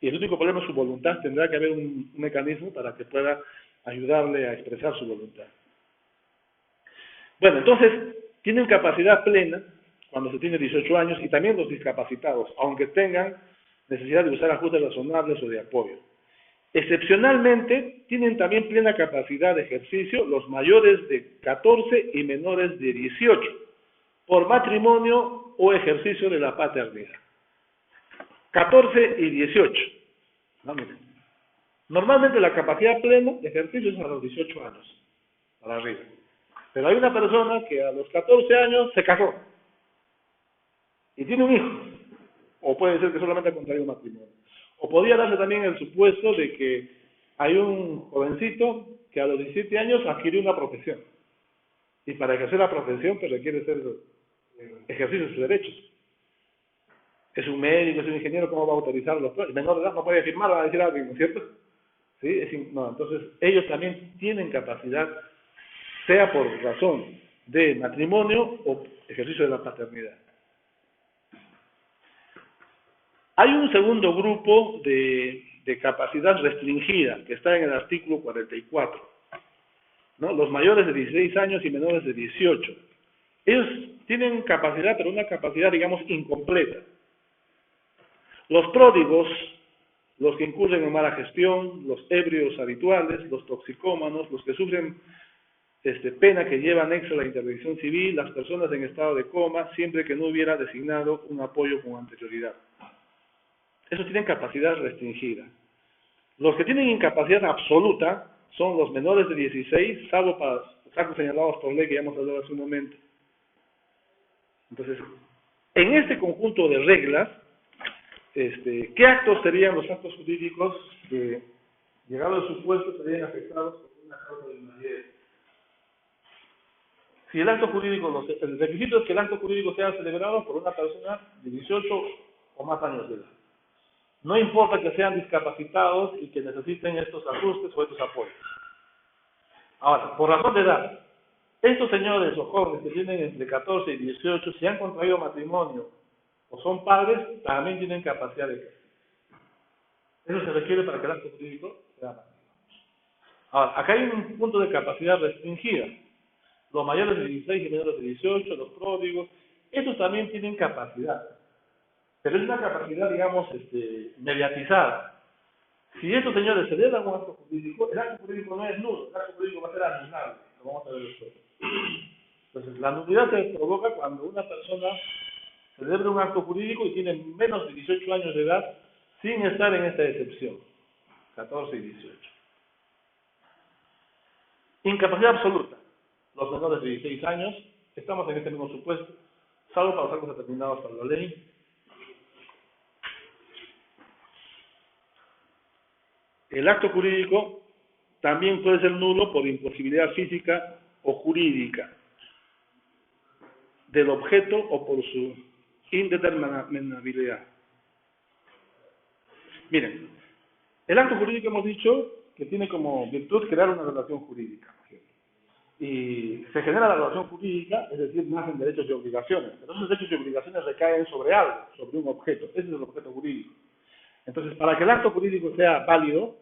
y el único problema es su voluntad, tendrá que haber un mecanismo para que pueda ayudarle a expresar su voluntad. Bueno, entonces, tienen capacidad plena cuando se tiene 18 años, y también los discapacitados, aunque tengan necesidad de usar ajustes razonables o de apoyo. Excepcionalmente, tienen también plena capacidad de ejercicio los mayores de 14 y menores de 18, por matrimonio o ejercicio de la paternidad. 14 y 18. No, miren. Normalmente la capacidad plena de ejercicio es a los 18 años, para arriba. Pero hay una persona que a los 14 años se casó y tiene un hijo, o puede ser que solamente ha contraído un matrimonio. O podría darse también el supuesto de que hay un jovencito que a los 17 años adquirió una profesión. Y para ejercer la profesión pues requiere ser ejercicio de sus derechos. Es un médico, es un ingeniero, ¿cómo va a autorizar los planes? Menor de edad no puede firmar, va a decir alguien, ¿no es cierto? ¿Sí? No, entonces ellos también tienen capacidad, sea por razón de matrimonio o ejercicio de la paternidad. Hay un segundo grupo de capacidad restringida que está en el artículo 44, ¿no? Los mayores de 16 años y menores de 18. Ellos tienen capacidad, pero una capacidad, digamos, incompleta. Los pródigos, los que incurren en mala gestión, los ebrios habituales, los toxicómanos, los que sufren pena que lleva anexo a la interdicción civil, las personas en estado de coma, siempre que no hubiera designado un apoyo con anterioridad. Esos tienen capacidad restringida. Los que tienen incapacidad absoluta son los menores de 16, salvo para los actos señalados por ley que ya hemos hablado hace un momento. Entonces, en este conjunto de reglas, ¿qué actos serían los actos jurídicos que, llegado el supuesto, serían afectados por una causa de invalidez? Si el acto jurídico, el requisito es que el acto jurídico sea celebrado por una persona de 18 o más años de edad. No importa que sean discapacitados y que necesiten estos ajustes o estos apoyos. Ahora, por razón de edad, estos señores o jóvenes que tienen entre 14 y 18, si han contraído matrimonio o son padres, también tienen capacidad de castigo. Eso se requiere para que el acto jurídico sea válido. Ahora, acá hay un punto de capacidad restringida. Los mayores de 16 y menores de 18, los pródigos, estos también tienen capacidad. Pero es una capacidad, digamos, mediatizada. Si estos señores celebran un acto jurídico, el acto jurídico no es nulo, el acto jurídico va a ser anulable. Lo vamos a ver después. Entonces, la nulidad se provoca cuando una persona celebra un acto jurídico y tiene menos de 18 años de edad sin estar en esta excepción, 14 y 18. Incapacidad absoluta. Los menores de 16 años, estamos en este mismo supuesto, salvo para los actos determinados por la ley. El acto jurídico también puede ser nulo por imposibilidad física o jurídica del objeto o por su indeterminabilidad. Miren, el acto jurídico hemos dicho que tiene como virtud crear una relación jurídica. Y se genera la relación jurídica, es decir, nacen derechos y obligaciones. Pero esos derechos y obligaciones recaen sobre algo, sobre un objeto. Ese es el objeto jurídico. Entonces, para que el acto jurídico sea válido,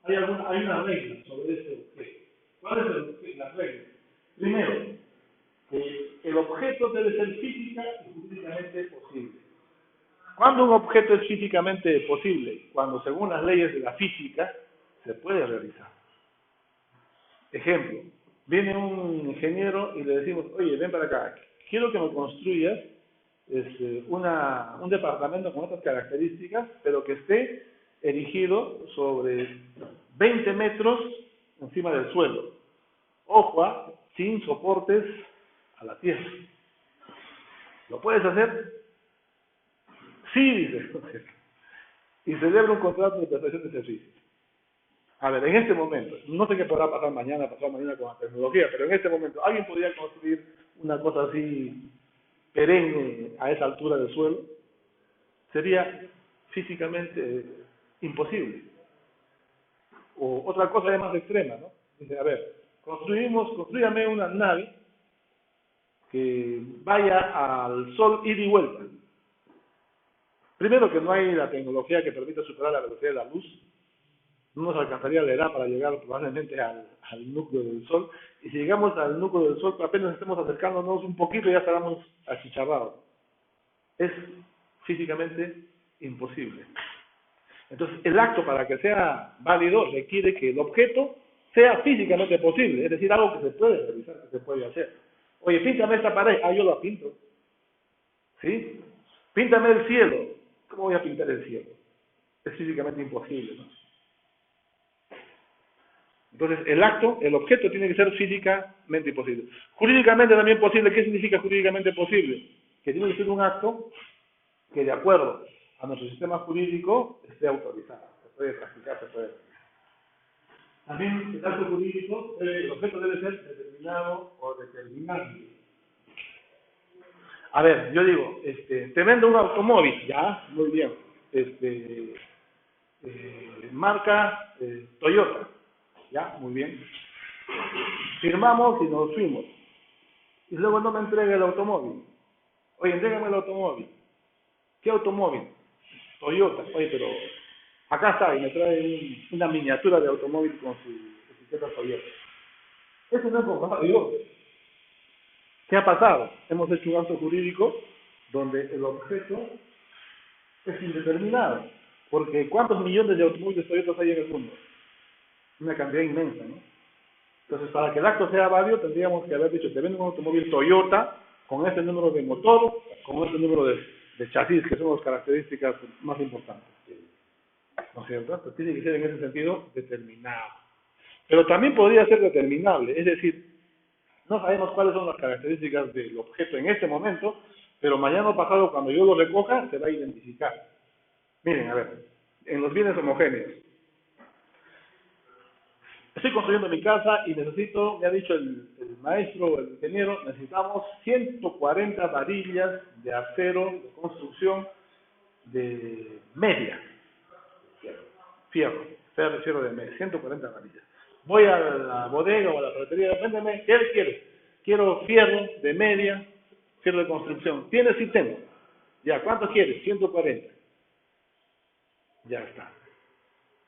hay una regla sobre este objeto. ¿Cuál es la regla? Primero, que el objeto debe ser física y jurídicamente posible. ¿Cuándo un objeto es físicamente posible? Cuando, según las leyes de la física, se puede realizar. Ejemplo, viene un ingeniero y le decimos, oye, ven para acá, quiero que me construyas un departamento con estas características, pero que esté erigido sobre 20 metros encima del suelo. Ojo, sin soportes a la tierra. ¿Lo puedes hacer? Sí, dice. Y celebra un contrato de prestación de servicios. A ver, en este momento, no sé qué podrá pasar mañana con la tecnología, pero en este momento, ¿alguien podría construir una cosa así perenne a esa altura del suelo? Sería físicamente imposible. O otra cosa más extrema, ¿no? Dice, a ver, construyame una nave que vaya al sol ida y vuelta. Primero que no hay la tecnología que permita superar la velocidad de la luz. No nos alcanzaría la edad para llegar probablemente al núcleo del Sol. Y si llegamos al núcleo del Sol, apenas estemos acercándonos un poquito, ya estaremos achicharrados. Es físicamente imposible. Entonces, el acto, para que sea válido, requiere que el objeto sea físicamente posible. Es decir, algo que se puede realizar, que se puede hacer. Oye, píntame esta pared. Yo la pinto. ¿Sí? Píntame el cielo. ¿Cómo voy a pintar el cielo? Es físicamente imposible, ¿no? Entonces, el acto, el objeto tiene que ser físicamente posible. Jurídicamente también posible. ¿Qué significa jurídicamente posible? Que tiene que ser un acto que, de acuerdo a nuestro sistema jurídico, esté autorizado. Se puede practicar, se puede realizar. También el acto jurídico, el objeto debe ser determinado o determinable. A ver, yo digo, te vendo un automóvil, ya, muy bien, marca Toyota, ya, muy bien. Firmamos y nos fuimos. Y luego no me entrega el automóvil. Oye, entrégame el automóvil. ¿Qué automóvil? Toyota. Oye, pero acá está, y me trae una miniatura de automóvil con su etiqueta Toyota. Eso no es comprado yo. ¿Qué ha pasado? Hemos hecho un acto jurídico donde el objeto es indeterminado. Porque ¿cuántos millones de automóviles Toyota hay en el mundo? Una cantidad inmensa, ¿no? Entonces, para que el acto sea válido, tendríamos que haber dicho, te vendo un automóvil Toyota con este número de motor, con este número de chasis, que son las características más importantes. ¿No es cierto? Entonces, tiene que ser en ese sentido determinado. Pero también podría ser determinable, es decir, no sabemos cuáles son las características del objeto en este momento, pero mañana o pasado, cuando yo lo recoja, se va a identificar. Miren, a ver, en los bienes homogéneos. Estoy construyendo mi casa y necesito, me ha dicho el maestro, el ingeniero, necesitamos 140 varillas de acero de construcción de media. Fierro de media, 140 varillas. Voy a la bodega o a la ferretería, véndeme, ¿qué quieres? Quiero fierro de media, fierro de construcción. ¿Tienes? Sí tengo. Ya, ¿cuánto quieres? 140. Ya está.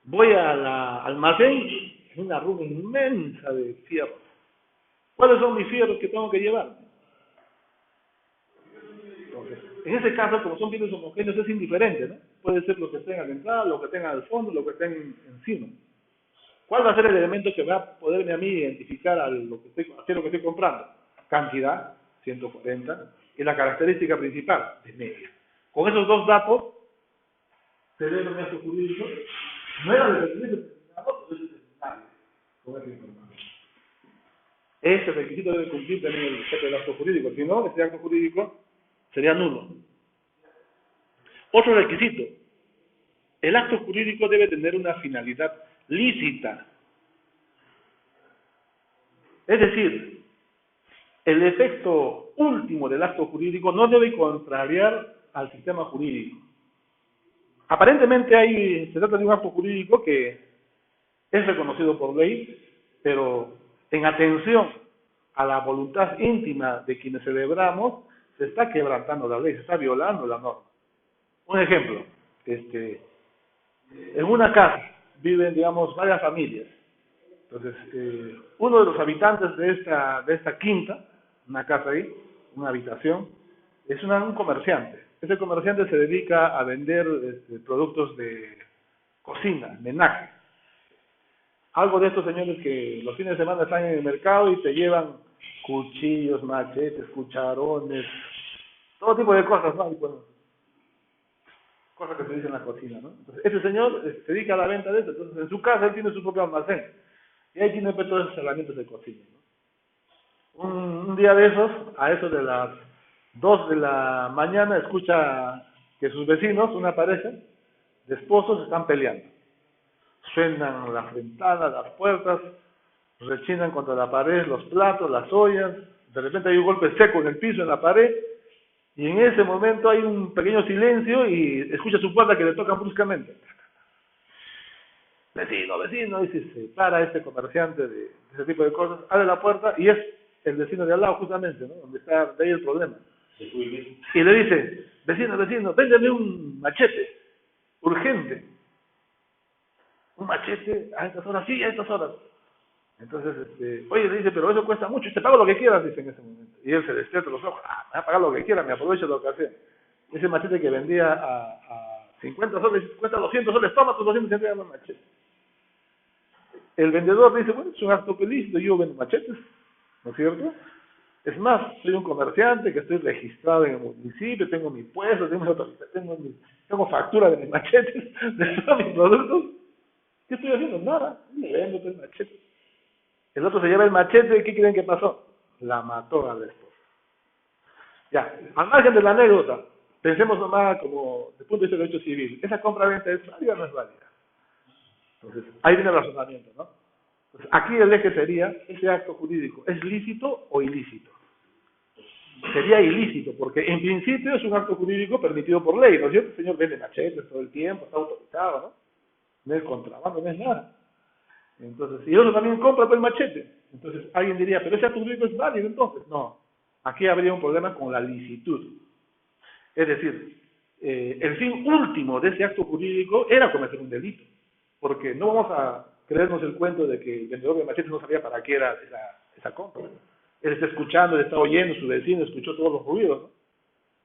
Voy al almacén, una runa inmensa de fierros. ¿Cuáles son mis fierros que tengo que llevar? Entonces, en ese caso, como son bienes homogéneos, es indiferente, ¿no? Puede ser lo que tenga a la entrada, lo que tenga al fondo, lo que tenga encima. ¿Cuál va a ser el elemento que va a poderme a mí identificar a lo que estoy comprando? Cantidad, 140, y la característica principal, de media. Con esos dos datos, celebro mi acto jurídico. No era determinado, pero es determinable con esa información. Ese requisito debe cumplir también el objeto del acto jurídico, si no, este acto jurídico sería nulo. Otro requisito, el acto jurídico debe tener una finalidad lícita. Es decir, el efecto último del acto jurídico no debe contrariar al sistema jurídico. Aparentemente se trata de un acto jurídico que es reconocido por ley, pero en atención a la voluntad íntima de quienes celebramos, se está quebrantando la ley, se está violando la norma. Un ejemplo, en una casa viven, digamos, varias familias. Entonces, uno de los habitantes de esta quinta, una casa ahí, una habitación, es un comerciante. Ese comerciante se dedica a vender productos de cocina, menaje. Algo de estos señores que los fines de semana están en el mercado y te llevan cuchillos, machetes, cucharones, todo tipo de cosas, ¿no? Y bueno, cosas que se dicen en la cocina, ¿no? Entonces, ese señor se dedica a la venta de eso. Entonces, en su casa él tiene su propio almacén. Y ahí tiene todos esos herramientas de cocina, ¿no? Un día de esos, a eso de las 2 de la mañana, escucha que sus vecinos, una pareja de esposos, están peleando. Suenan las ventanas, las puertas, rechinan contra la pared los platos, las ollas. De repente hay un golpe seco en el piso, en la pared, y en ese momento hay un pequeño silencio y escucha su puerta que le tocan bruscamente. Vecino, y se para este comerciante de ese tipo de cosas, abre la puerta y es el vecino de al lado justamente, ¿no? Donde está de ahí el problema. Y le dice, vecino, véndeme un machete, urgente. Un machete a estas horas, sí, a estas horas. Entonces, oye, le dice, pero eso cuesta mucho, y te pago lo que quieras, dice en ese momento. Y él se despierta los ojos, me va a pagar lo que quiera, me aprovecho de la ocasión. Ese machete que vendía a 50 soles, cuesta 200 soles, toma tus 200 y entrega los machetes. El vendedor dice, bueno, es un acto feliz, yo vendo machetes, ¿no es cierto? Es más, soy un comerciante que estoy registrado en el municipio, tengo mi puesto, tengo factura de mis machetes, de todos mis productos. ¿Qué estoy haciendo? Nada, me vendo tres machetes. El otro se lleva el machete, ¿y qué creen que pasó? La mató a la esposa. Ya, al margen de la anécdota, pensemos nomás como, desde el punto de vista del derecho civil, ¿esa compra-venta es válida o no es válida? Entonces, ahí viene el razonamiento, ¿no? Entonces, aquí el eje sería, ese acto jurídico, ¿es lícito o ilícito? Sería ilícito, porque en principio es un acto jurídico permitido por ley, ¿no es cierto? El señor vende machetes todo el tiempo, está autorizado, ¿no? No es contrabando, no es nada. Entonces, y el otro también compra por el machete. Entonces, alguien diría, ¿pero ese acto jurídico es válido entonces? No. Aquí habría un problema con la licitud. Es decir, el fin último de ese acto jurídico era cometer un delito. Porque no vamos a creernos el cuento de que el vendedor de machetes no sabía para qué era esa compra. Él está escuchando, él está oyendo, su vecino escuchó todos los ruidos, ¿no?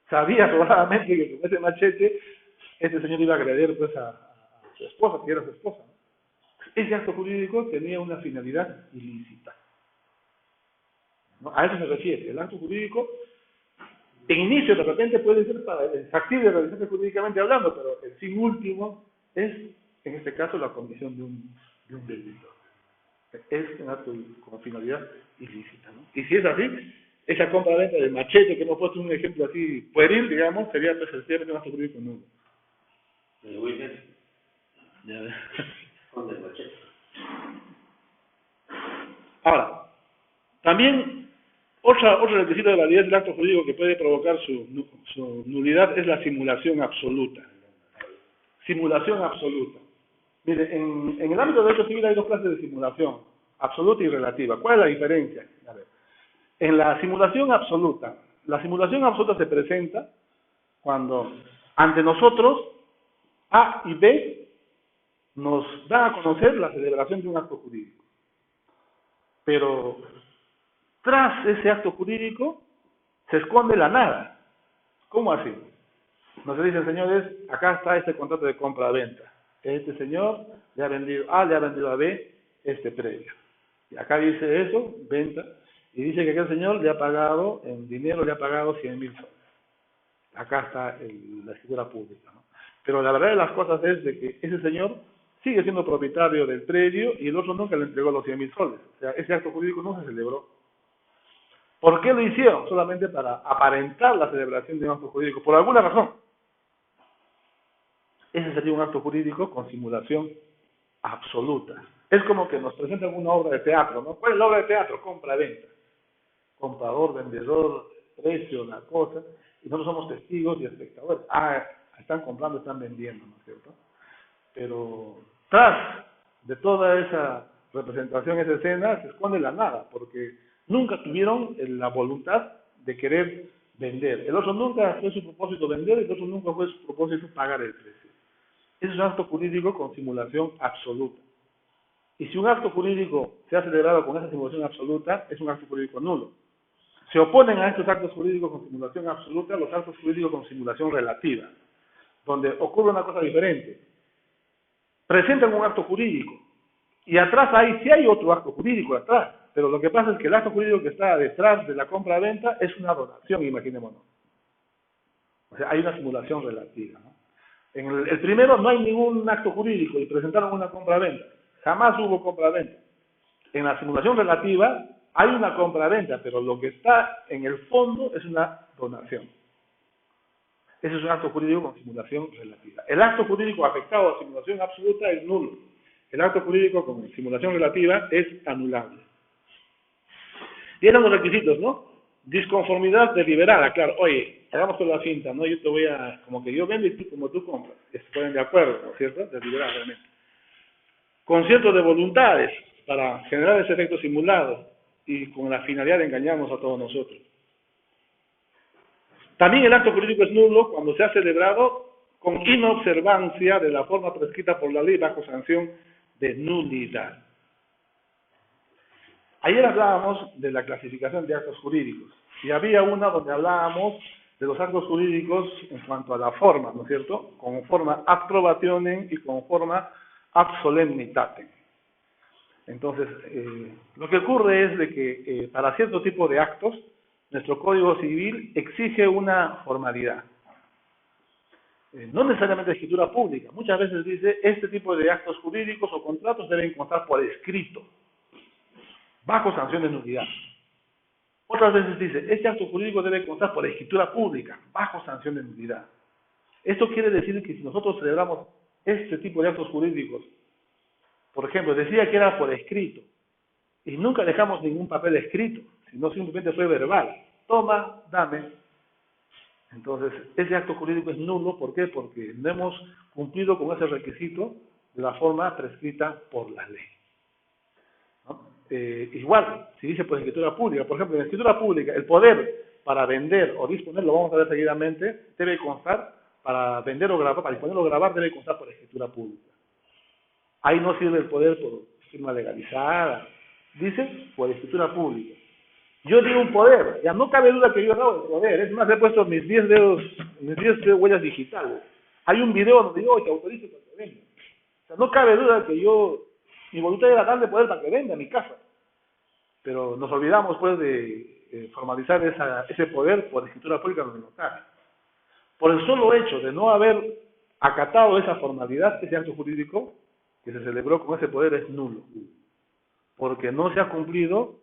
Sabía probablemente que con ese machete ese señor iba a agredir pues, a su esposa, que era su esposa, ¿no? Ese acto jurídico tenía una finalidad ilícita, ¿no? A eso se refiere. El acto jurídico, en inicio de repente puede ser factible realizarse jurídicamente hablando, pero el fin último es, en este caso, la comisión de un delito. Es un acto con finalidad ilícita, ¿no? Y si es así, esa compra-venta del machete, que hemos puesto un ejemplo así pueril, digamos, sería pues sencillamente un acto jurídico nulo. El Wilmer, Ya ves. con el machete. Ahora, también otro requisito de validez del acto jurídico que puede provocar su nulidad es la simulación absoluta. Simulación absoluta. Mire, en el ámbito del derecho civil hay dos clases de simulación, absoluta y relativa. ¿Cuál es la diferencia? A ver, en la simulación absoluta se presenta cuando ante nosotros A y B nos dan a conocer la celebración de un acto jurídico. Pero tras ese acto jurídico se esconde la nada. ¿Cómo así? Nos dicen, señores, acá está este contrato de compra-venta. Este señor le ha vendido a B este predio. Y acá dice eso, venta, y dice que aquel señor le ha pagado, en dinero le ha pagado 100.000 soles. Acá está la escritura pública, ¿no? Pero la verdad de las cosas es de que ese señor sigue siendo propietario del predio y el otro nunca le entregó los 100.000 soles. O sea, ese acto jurídico no se celebró. ¿Por qué lo hicieron? Solamente para aparentar la celebración de un acto jurídico, por alguna razón. Ese sería un acto jurídico con simulación absoluta. Es como que nos presentan una obra de teatro, ¿no? ¿Cuál es la obra de teatro? Compra-venta. Comprador, vendedor, precio, la cosa, y nosotros somos testigos y espectadores. Están comprando, están vendiendo, ¿no es cierto? Pero tras de toda esa representación, esa escena, se esconde la nada, porque nunca tuvieron la voluntad de querer vender. El otro nunca fue su propósito vender, el otro nunca fue su propósito pagar el precio. Ese es un acto jurídico con simulación absoluta. Y si un acto jurídico se ha celebrado con esa simulación absoluta, es un acto jurídico nulo. Se oponen a estos actos jurídicos con simulación absoluta los actos jurídicos con simulación relativa, donde ocurre una cosa diferente. Presentan un acto jurídico y atrás sí hay otro acto jurídico atrás, pero lo que pasa es que el acto jurídico que está detrás de la compra-venta es una donación, imaginémonos. O sea, hay una simulación relativa, ¿no? En el primero no hay ningún acto jurídico y presentaron una compra-venta. Jamás hubo compra-venta. En la simulación relativa hay una compra-venta, pero lo que está en el fondo es una donación. Ese es un acto jurídico con simulación relativa. El acto jurídico afectado a simulación absoluta es nulo. El acto jurídico con simulación relativa es anulable. Y eran los requisitos, ¿no? Disconformidad deliberada, claro. Oye, hagamos toda la cinta, ¿no? Yo te voy a, como que yo vendo y tú como tú compras. Se ponen de acuerdo, ¿no es cierto? Deliberadamente. Concierto de voluntades para generar ese efecto simulado y con la finalidad de engañarnos a todos nosotros. También el acto jurídico es nulo cuando se ha celebrado con inobservancia de la forma prescrita por la ley bajo sanción de nulidad. Ayer hablábamos de la clasificación de actos jurídicos y había una donde hablábamos de los actos jurídicos en cuanto a la forma, ¿no es cierto? Con forma ad probationem y con forma ad solemnitatem. Entonces, lo que ocurre es de que para cierto tipo de actos, nuestro Código Civil exige una formalidad. No necesariamente escritura pública. Muchas veces dice, este tipo de actos jurídicos o contratos deben constar por escrito. bajo sanción de nulidad. Otras veces dice, este acto jurídico debe constar por escritura pública, bajo sanción de nulidad. Esto quiere decir que si nosotros celebramos este tipo de actos jurídicos, por ejemplo, decía que era por escrito, y nunca dejamos ningún papel escrito, sino simplemente fue verbal. Toma, dame. Entonces, ese acto jurídico es nulo. ¿Por qué? Porque no hemos cumplido con ese requisito de la forma prescrita por la ley. ¿No? Igual, si dice por escritura pública, por ejemplo, en escritura pública, el poder para vender o disponer, lo vamos a ver seguidamente, debe constar, para vender o grabar, para disponer o grabar, debe constar por escritura pública. Ahí no sirve el poder por firma legalizada, dice por escritura pública. Yo digo un poder, ya no cabe duda que yo he dado el poder, es más, he puesto mis 10 dedos, mis 10 huellas digitales. Hay un video donde digo, te autorizo para que venda. O sea, no cabe duda que mi voluntad era darle poder para que venda a mi casa. Pero nos olvidamos pues de formalizar ese poder por escritura pública en el notario. Por el solo hecho de no haber acatado esa formalidad, ese acto jurídico que se celebró con ese poder es nulo. Porque no se ha cumplido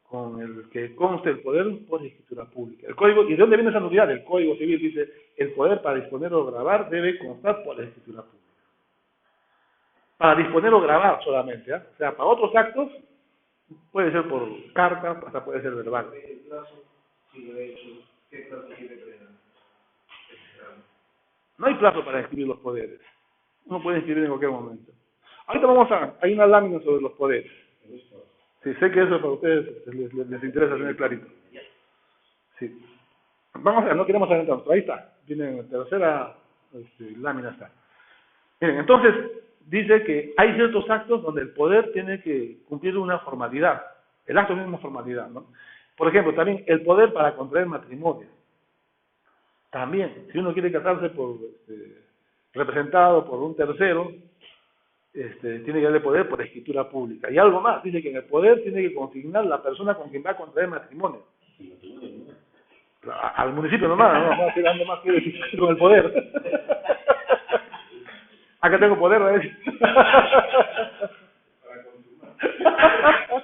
con el que conste el poder por escritura pública. El código, ¿y de dónde viene esa nulidad? El Código Civil dice, el poder para disponer o grabar debe constar por la escritura pública. Para disponer o grabar solamente, ¿eh? O sea, para otros actos, puede ser por carta, hasta puede ser verbal. El plazo, si lo he hecho, ¿qué plazo tiene para No hay plazo para escribir los poderes. Uno puede escribir en cualquier momento. Ahorita hay una lámina sobre los poderes. Sí, sé que eso para ustedes les interesa tener clarito. Sí. Vamos a ver, no queremos adelantarnos, ahí está. Viene en la tercera lámina está. Miren, entonces, dice que hay ciertos actos donde el poder tiene que cumplir una formalidad. El acto tiene una formalidad, ¿no? Por ejemplo, también el poder para contraer matrimonio. También, si uno quiere casarse representado por un tercero, tiene que darle poder por escritura pública. Y algo más, dice que en el poder tiene que consignar la persona con quien va a contraer matrimonio. Al municipio nomás, no vamos a ir dando más que decir con el poder. Acá tengo poder, ¿verdad? para consumar?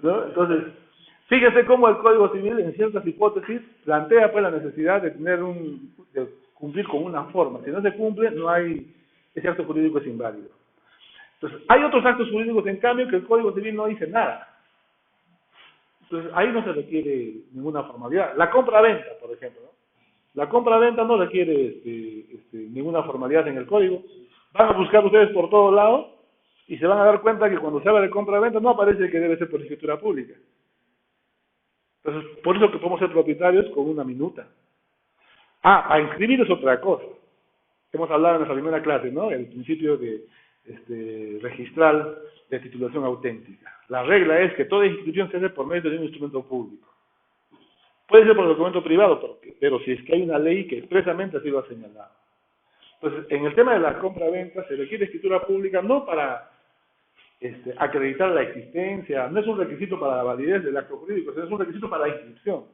¿No? Entonces, fíjese cómo el Código Civil en ciertas hipótesis plantea pues la necesidad de tener de cumplir con una forma. Si no se cumple, ese acto jurídico es inválido. Entonces, hay otros actos jurídicos en cambio que el Código Civil no dice nada. Entonces, ahí no se requiere ninguna formalidad. La compra-venta, por ejemplo, ¿no? La compra-venta no requiere ninguna formalidad en el código. Van a buscar ustedes por todos lados y se van a dar cuenta que cuando se habla de compra-venta no aparece que debe ser por escritura pública. Entonces, por eso que podemos ser propietarios con una minuta. A inscribir es otra cosa. Hemos hablado en nuestra primera clase, ¿no? El principio de registral de titulación auténtica. La regla es que toda inscripción se hace por medio de un instrumento público. Puede ser por documento privado, pero si es que hay una ley que expresamente así lo ha señalado. Entonces, en el tema de la compra-venta se requiere escritura pública no para acreditar la existencia, no es un requisito para la validez del acto jurídico, sino es un requisito para la inscripción.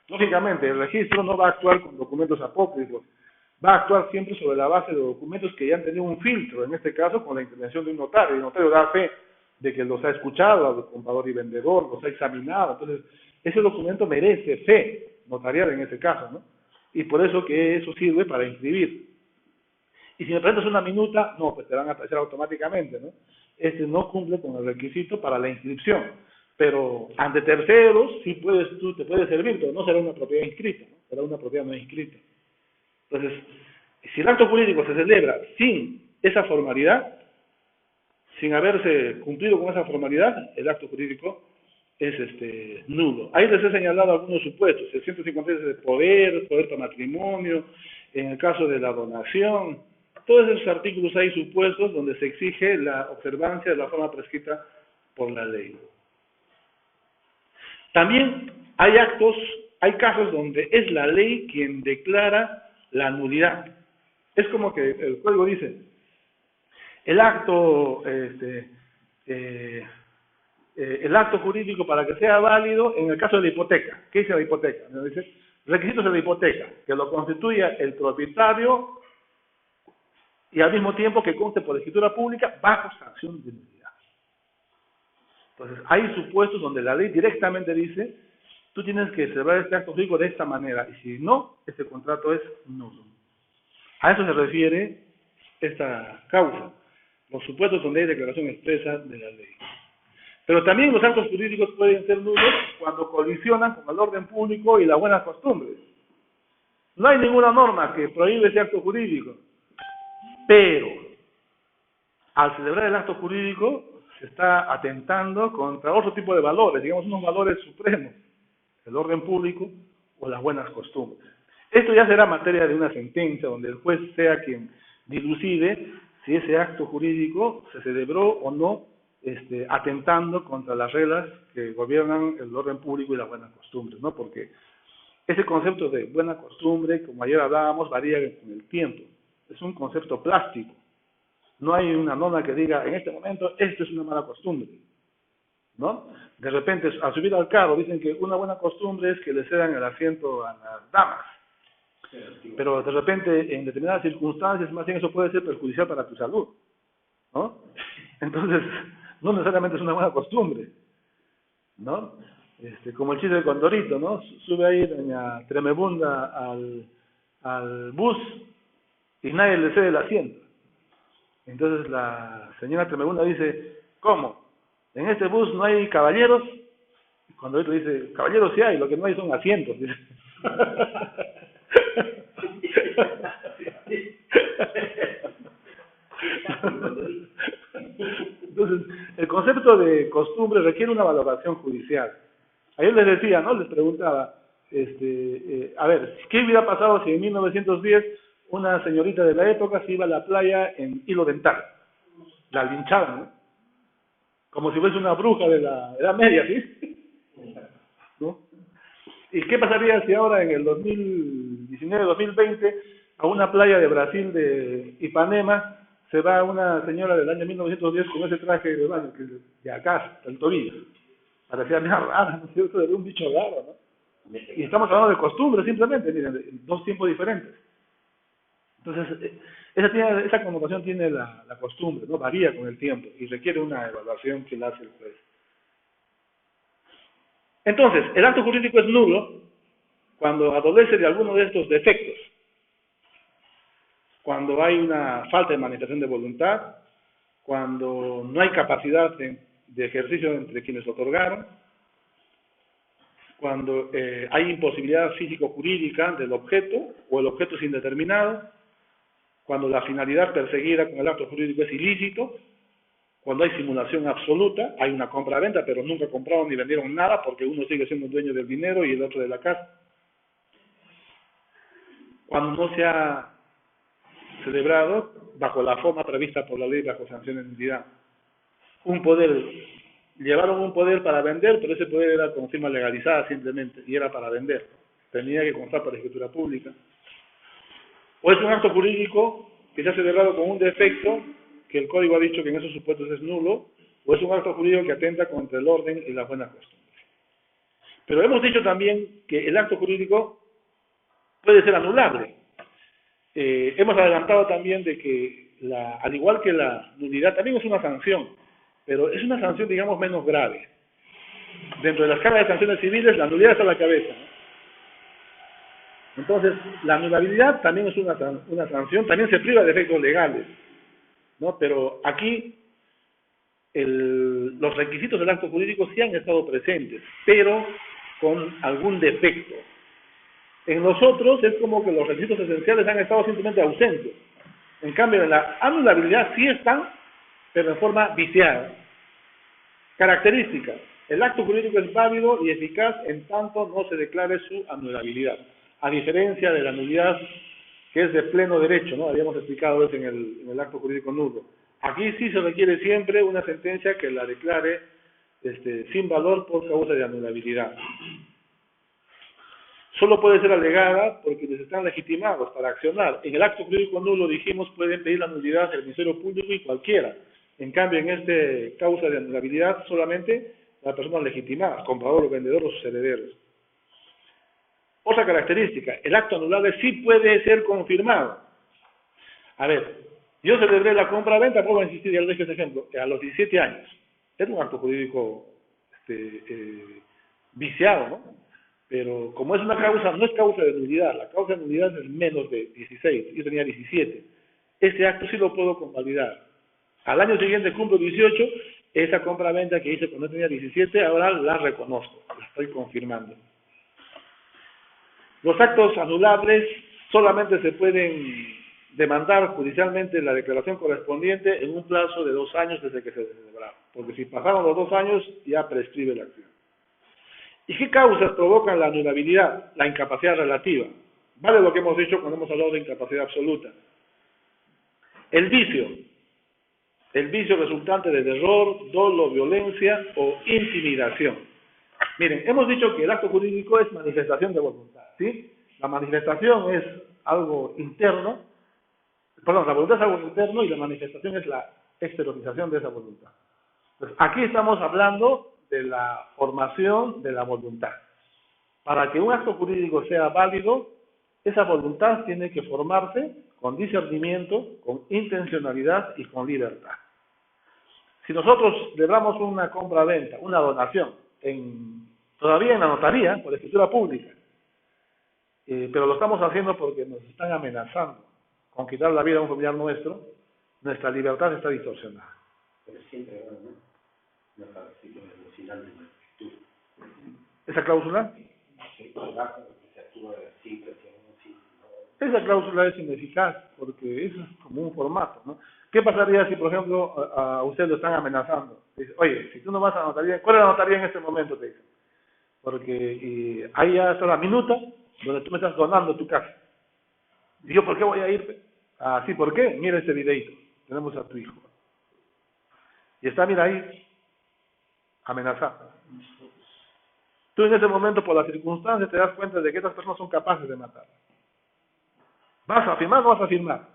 Lógicamente, el registro no va a actuar con documentos apócrifos, va a actuar siempre sobre la base de documentos que ya han tenido un filtro, en este caso con la intervención de un notario. El notario da fe de que los ha escuchado, a los comprador y vendedor, los ha examinado. Entonces, ese documento merece fe notarial en este caso, ¿no? Y por eso que eso sirve para inscribir. Y si me presentas una minuta, no, pues te van a tachar automáticamente, ¿no? No cumple con el requisito para la inscripción. Pero ante terceros, sí tú te puedes servir, pero no será una propiedad inscrita, ¿no? Será una propiedad no inscrita. Entonces, si el acto jurídico se celebra sin esa formalidad, sin haberse cumplido con esa formalidad, el acto jurídico es nulo. Ahí les he señalado algunos supuestos. El 156 es de poder para matrimonio, en el caso de la donación, todos esos artículos hay supuestos donde se exige la observancia de la forma prescrita por la ley. También hay casos donde es la ley quien declara la nulidad. Es como que el código dice, el acto jurídico para que sea válido en el caso de la hipoteca. ¿Qué dice la hipoteca? Dice, requisitos de la hipoteca, que lo constituya el propietario y al mismo tiempo que conste por escritura pública bajo sanción de nulidad. Entonces, hay supuestos donde la ley directamente dice, tú tienes que celebrar este acto jurídico de esta manera, y si no, este contrato es nulo. A eso se refiere esta causa, los supuestos donde hay declaración expresa de la ley. Pero también los actos jurídicos pueden ser nulos cuando colisionan con el orden público y las buenas costumbres. No hay ninguna norma que prohíbe ese acto jurídico, pero al celebrar el acto jurídico se está atentando contra otro tipo de valores, digamos unos valores supremos, el orden público o las buenas costumbres. Esto ya será materia de una sentencia donde el juez sea quien dilucide si ese acto jurídico se celebró o no, atentando contra las reglas que gobiernan el orden público y las buenas costumbres, ¿no? Porque ese concepto de buena costumbre, como ayer hablábamos, varía con el tiempo. Es un concepto plástico. No hay una norma que diga, en este momento, esto es una mala costumbre, ¿no? De repente, al subir al carro, dicen que una buena costumbre es que le cedan el asiento a las damas. Pero de repente, en determinadas circunstancias, más bien eso puede ser perjudicial para tu salud, ¿no? Entonces, no necesariamente es una buena costumbre, ¿no? Como el chiste de Condorito, ¿no? Sube ahí doña Tremebunda al bus y nadie le cede el asiento. Entonces la señora Tremebunda dice, ¿cómo? ¿En este bus no hay caballeros? Y Condorito dice, caballeros sí hay, lo que no hay son asientos. Dice. Entonces, el concepto de costumbre requiere una valoración judicial. Ayer les decía, ¿no? Les preguntaba, a ver, ¿qué hubiera pasado si en 1910 una señorita de la época se iba a la playa en hilo dental? La linchaban, ¿no? Como si fuese una bruja de la Edad Media, ¿sí? ¿No? ¿Y qué pasaría si ahora en el 2019, 2020, a una playa de Brasil, de Ipanema, se va una señora del año 1910 con ese traje de baño, que de acá hasta el tobillo? Parecía bien rara, ¿no es cierto? Era un bicho raro, ¿no? Y estamos hablando de costumbres, simplemente, miren, dos tiempos diferentes. Entonces, esa connotación tiene la costumbre, ¿no? Varía con el tiempo y requiere una evaluación que la hace el juez. Entonces, el acto jurídico es nulo cuando adolece de alguno de estos defectos. Cuando hay una falta de manifestación de voluntad, cuando no hay capacidad de ejercicio entre quienes lo otorgaron, cuando hay imposibilidad físico-jurídica del objeto o el objeto es indeterminado, cuando la finalidad perseguida con el acto jurídico es ilícito, cuando hay simulación absoluta, hay una compra-venta, pero nunca compraron ni vendieron nada porque uno sigue siendo el dueño del dinero y el otro de la casa. Cuando no se ha celebrado bajo la forma prevista por la ley bajo sanción de nulidad. Llevaron un poder para vender, pero ese poder era con firma legalizada simplemente, y era para vender. Tenía que constar por escritura pública. O es un acto jurídico que se ha celebrado con un defecto, que el código ha dicho que en esos supuestos es nulo, o es un acto jurídico que atenta contra el orden y la buena costumbre. Pero hemos dicho también que el acto jurídico puede ser anulable. Hemos adelantado también de que, al igual que la nulidad, también es una sanción, pero es una sanción, digamos, menos grave. Dentro de la escala de sanciones civiles, la nulidad está a la cabeza, ¿no? Entonces, la anulabilidad también es una sanción, también se priva de efectos legales, ¿no? Pero aquí los requisitos del acto jurídico sí han estado presentes, pero con algún defecto. En nosotros es como que los requisitos esenciales han estado simplemente ausentes. En cambio, en la anulabilidad sí están, pero en forma viciada. Características. El acto jurídico es válido y eficaz en tanto no se declare su anulabilidad. A diferencia de la nulidad que es de pleno derecho, ¿no? Habíamos explicado eso en el acto jurídico nulo. Aquí sí se requiere siempre una sentencia que la declare sin valor por causa de anulabilidad. Solo puede ser alegada por quienes están legitimados para accionar. En el acto jurídico nulo, dijimos, pueden pedir la nulidad del Ministerio Público y cualquiera. En cambio, en este causa de anulabilidad, solamente las personas legitimadas, comprador o vendedor o sus herederos. Otra característica, el acto anulable sí puede ser confirmado. A ver, Yo celebré la compra-venta, puedo insistir, ya les dije ese ejemplo, a los 17 años. Es un acto jurídico viciado, ¿no? Pero como es una causa, no es causa de nulidad, la causa de nulidad es menos de 16, yo tenía 17. Ese acto sí lo puedo convalidar. Al año siguiente cumplo 18, esa compra-venta que hice cuando tenía 17, ahora la reconozco, la estoy confirmando. Los actos anulables solamente se pueden demandar judicialmente la declaración correspondiente en un plazo de 2 años desde que se celebraron, porque si pasaron los 2 años ya prescribe la acción. ¿Y qué causas provocan la anulabilidad? La incapacidad relativa. Vale lo que hemos dicho cuando hemos hablado de incapacidad absoluta. El vicio resultante del error, dolo, violencia o intimidación. Miren, hemos dicho que el acto jurídico es manifestación de voluntad, ¿sí? La manifestación es algo interno, la voluntad es algo interno y la manifestación es la exteriorización de esa voluntad. Entonces, aquí estamos hablando de la formación de la voluntad. Para que un acto jurídico sea válido, esa voluntad tiene que formarse con discernimiento, con intencionalidad y con libertad. Si nosotros celebramos una compra-venta, una donación, todavía en la notaría, por escritura pública, pero lo estamos haciendo porque nos están amenazando con quitar la vida a un familiar nuestro, nuestra libertad está distorsionada. Pero siempre, bueno, ¿no? Una cláusula emocional de actitud. ¿Esa cláusula? Sí, trabajo, que se actúa siempre, Esa cláusula es ineficaz porque eso es como un formato, ¿no? ¿Qué pasaría si, por ejemplo, a usted lo están amenazando? Dice, oye, si tú no vas a la notaría, ¿cuál es la notaría en este momento? Te dicen. Porque ahí ya está la minuta donde tú me estás donando tu casa. ¿Y yo por qué voy a ir? Ah, sí, ¿por qué? Mira este videito. Tenemos a tu hijo. Y está, mira ahí, amenazado. Tú en ese momento, por las circunstancias, te das cuenta de que estas personas son capaces de matar. ¿Vas a firmar o no vas a firmar?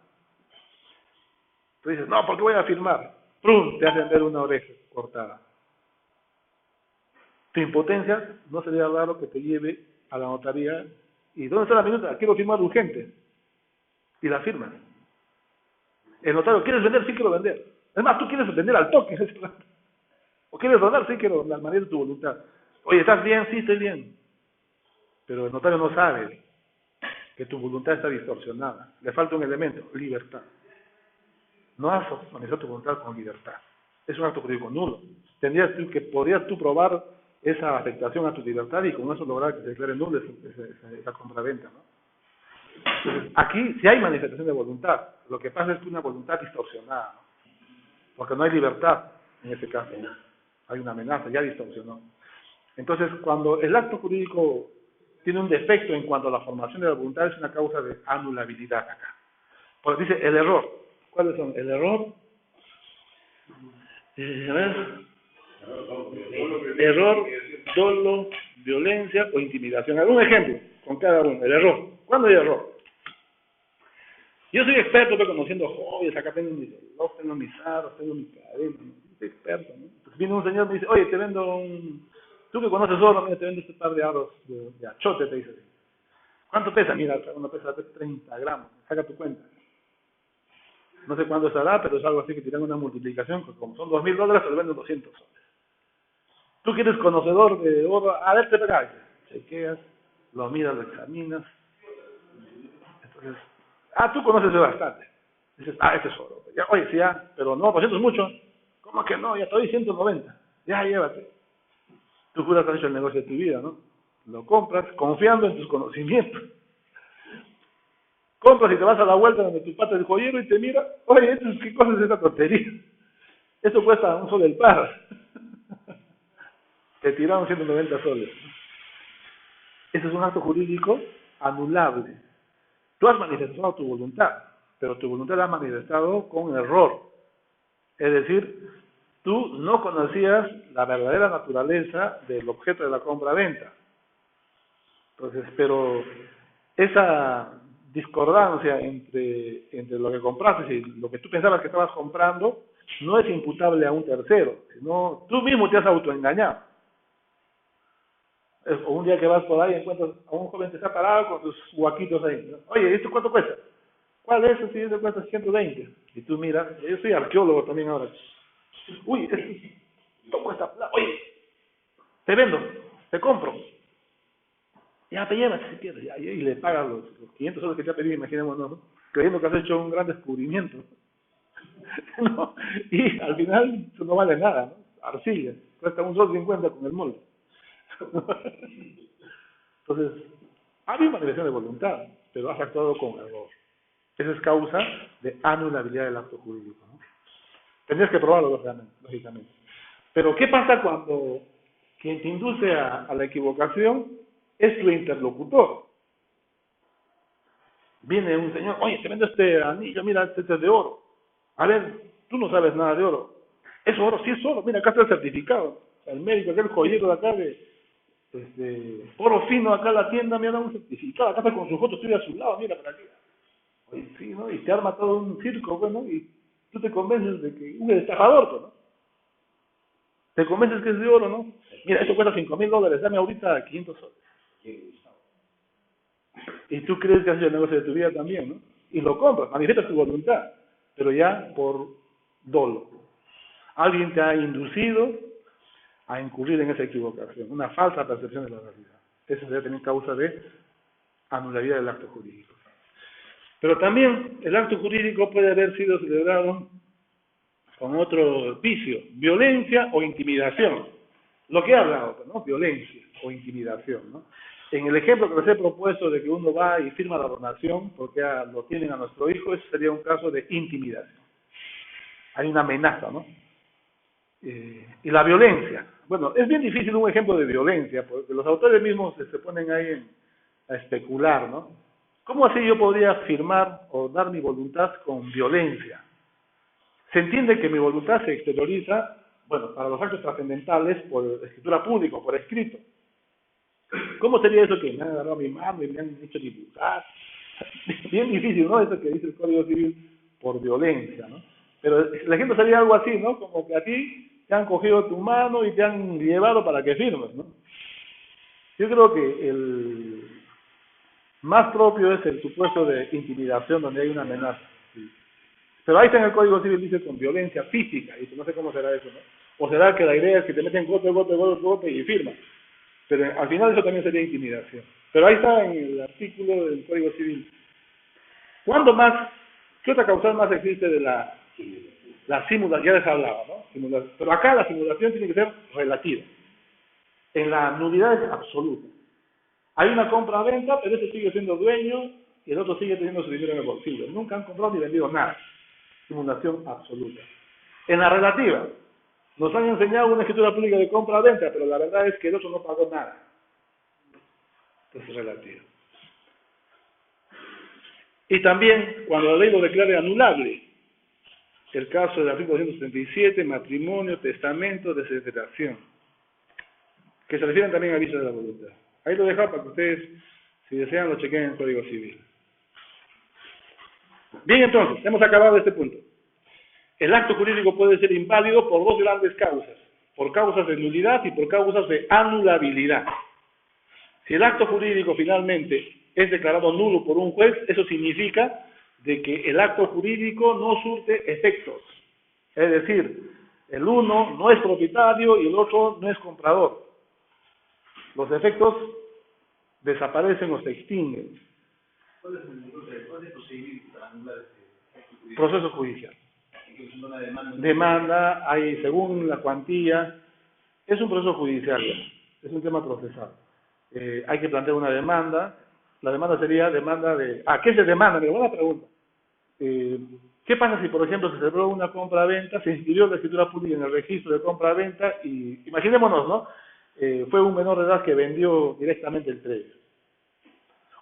Tú dices, no, ¿por qué voy a firmar? ¡Prum! Te hacen ver una oreja cortada. Tu impotencia no sería raro que te lleve a la notaría. ¿Y dónde está la minuta? Quiero firmar urgente. Y la firmas. El notario, ¿quieres vender? Sí quiero vender. Es más, tú quieres vender al toque. ¿O quieres donar? Sí quiero, la manera de tu voluntad. Oye, ¿estás bien? Sí, estoy bien. Pero el notario no sabe que tu voluntad está distorsionada. Le falta un elemento, libertad. No has manifestado tu voluntad con libertad. Es un acto jurídico nulo. Podrías tú probar esa afectación a tu libertad y con eso lograr que se declare nulo esa compraventa, ¿no? Entonces, aquí sí hay manifestación de voluntad. Lo que pasa es que una voluntad distorsionada, ¿no? Porque no hay libertad en ese caso. Hay una amenaza, ya distorsionó. Entonces, cuando el acto jurídico tiene un defecto en cuanto a la formación de la voluntad, es una causa de anulabilidad acá. Porque dice el error. ¿Cuáles son? El error. Error, dolo, violencia o intimidación. ¿Algún ejemplo con cada uno? El error. ¿Cuándo hay error? Yo soy experto, estoy conociendo joyas, acá tengo mis relojes, tengo mis aros, tengo mi cadena, ¿no? Soy experto, ¿no? Entonces viene un señor y me dice, oye, te vendo tú que conoces oro, mira, te vendo este par de aros de achote, te dice. ¿Cuánto pesa? Mira, uno pesa 30 gramos, saca tu cuenta. No sé cuándo estará, pero es algo así que tiran una multiplicación, que como son $2,000, se lo venden 200 soles. Tú que eres conocedor de oro, a ver, te pegas, chequeas, lo miras, lo examinas. Entonces, tú conoces bastante. Dices, este es oro. Ya, oye, sí, ya, pero no, 200 es mucho. ¿Cómo que no? Ya te doy 190. Ya, llévate. Tú juras que has hecho el negocio de tu vida, ¿no? Lo compras confiando en tus conocimientos. Compras y te vas a la vuelta donde tu pata es joyero y te mira, oye, ¿qué cosa es esta tontería? Esto cuesta un sol el par. Te tiraron 190 soles. Ese es un acto jurídico anulable. Tú has manifestado tu voluntad, pero tu voluntad la has manifestado con error. Es decir, tú no conocías la verdadera naturaleza del objeto de la compra-venta. Entonces, pero esa discordancia entre lo que compraste y lo que tú pensabas que estabas comprando no es imputable a un tercero, sino tú mismo te has autoengañado. O un día que vas por ahí y encuentras a un joven que está parado con sus guaquitos ahí. Oye, ¿esto cuánto cuesta? ¿Cuál es? Si eso cuesta 120. Y tú miras, yo soy arqueólogo también ahora. Uy, esto cuesta plata. Oye, te vendo, te compro. Ya te llevas si quieres. Y le pagas los 500 soles que te ha pedido, imaginémonos, ¿no? Creyendo que has hecho un gran descubrimiento. ¿No? Y al final eso no vale nada, ¿no? Arcilla, cuesta $1.50 con el molde. Entonces, había una manifestación de voluntad, pero has actuado con error. Esa es causa de anulabilidad del acto jurídico, ¿no? Tendrías que probarlo, lógicamente. Pero, ¿qué pasa cuando quien te induce a la equivocación es tu interlocutor? Viene un señor, oye, te vendo este anillo, mira, este es de oro. A ver, tú no sabes nada de oro. ¿Es oro? Sí es oro. Mira, acá está el certificado. El médico, aquel joyero de acá de oro fino, acá en la tienda, me ha dado un certificado. Acá está con su foto, estoy a su lado, mira para aquí. Oye, sí, ¿no? Y te arma todo un circo, bueno, y tú te convences de que un estafador, pues, ¿no? Te convences que es de oro, ¿no? Mira, esto cuesta $5,000, dame ahorita 500 soles. Y tú crees que has hecho el negocio de tu vida también, ¿no? Y lo compras, manifiestas tu voluntad, pero ya por dolo. Alguien te ha inducido a incurrir en esa equivocación, una falsa percepción de la realidad. Eso sería también causa de anulabilidad del acto jurídico. Pero también el acto jurídico puede haber sido celebrado con otro vicio, violencia o intimidación. Lo que he hablado, ¿no? Violencia o intimidación, ¿no? En el ejemplo que les he propuesto de que uno va y firma la donación porque lo tienen a nuestro hijo, ese sería un caso de intimidación. Hay una amenaza, ¿no? Y la violencia. Bueno, es bien difícil un ejemplo de violencia, porque los autores mismos se ponen ahí a especular, ¿no? ¿Cómo así yo podría firmar o dar mi voluntad con violencia? Se entiende que mi voluntad se exterioriza, bueno, para los actos trascendentales, por escritura pública, por escrito. ¿Cómo sería eso que me han agarrado mi mano y me han hecho dibujar? Bien difícil, ¿no? Eso que dice el Código Civil por violencia, ¿no? Pero el ejemplo sería algo así, ¿no? Como que a ti te han cogido tu mano y te han llevado para que firmes, ¿no? Yo creo que el más propio es el supuesto de intimidación donde hay una amenaza. ¿Sí? Pero ahí está en el Código Civil, dice con violencia física, y no sé cómo será eso, ¿no? O será que la idea es que te meten golpe y firmas. Pero al final eso también sería intimidación. Pero ahí está en el artículo del Código Civil. ¿Cuándo más? ¿Qué otra causal más existe de la simulación? Ya les hablaba, ¿no? Pero acá la simulación tiene que ser relativa. En la nulidad es absoluta. Hay una compra-venta, pero ese sigue siendo dueño y el otro sigue teniendo su dinero en el bolsillo. Nunca han comprado ni vendido nada. Simulación absoluta. En la relativa, nos han enseñado una escritura pública de compra-venta, pero la verdad es que el otro no pagó nada. Entonces es relativo. Y también, cuando la ley lo declare anulable, el caso del artículo 237, matrimonio, testamento, desheredación, que se refieren también a aviso de la voluntad. Ahí lo dejo para que ustedes, si desean, lo chequen en el Código Civil. Bien, entonces, hemos acabado este punto. El acto jurídico puede ser inválido por dos grandes causas, por causas de nulidad y por causas de anulabilidad. Si el acto jurídico finalmente es declarado nulo por un juez, eso significa de que el acto jurídico no surte efectos. Es decir, el uno no es propietario y el otro no es comprador. Los efectos desaparecen o se extinguen. ¿Cuál es el procedimiento para anular este acto jurídico? Proceso judicial. Una Demanda, hay según la cuantía, es un proceso judicial, es un tema procesal. Hay que plantear una demanda, la demanda sería demanda de... ¿qué se demanda? Me buena pregunta. ¿Qué pasa si, por ejemplo, se celebró una compra-venta, se inscribió la escritura pública en el registro de compra-venta y, imaginémonos, ¿no? Fue un menor de edad que vendió directamente el predio.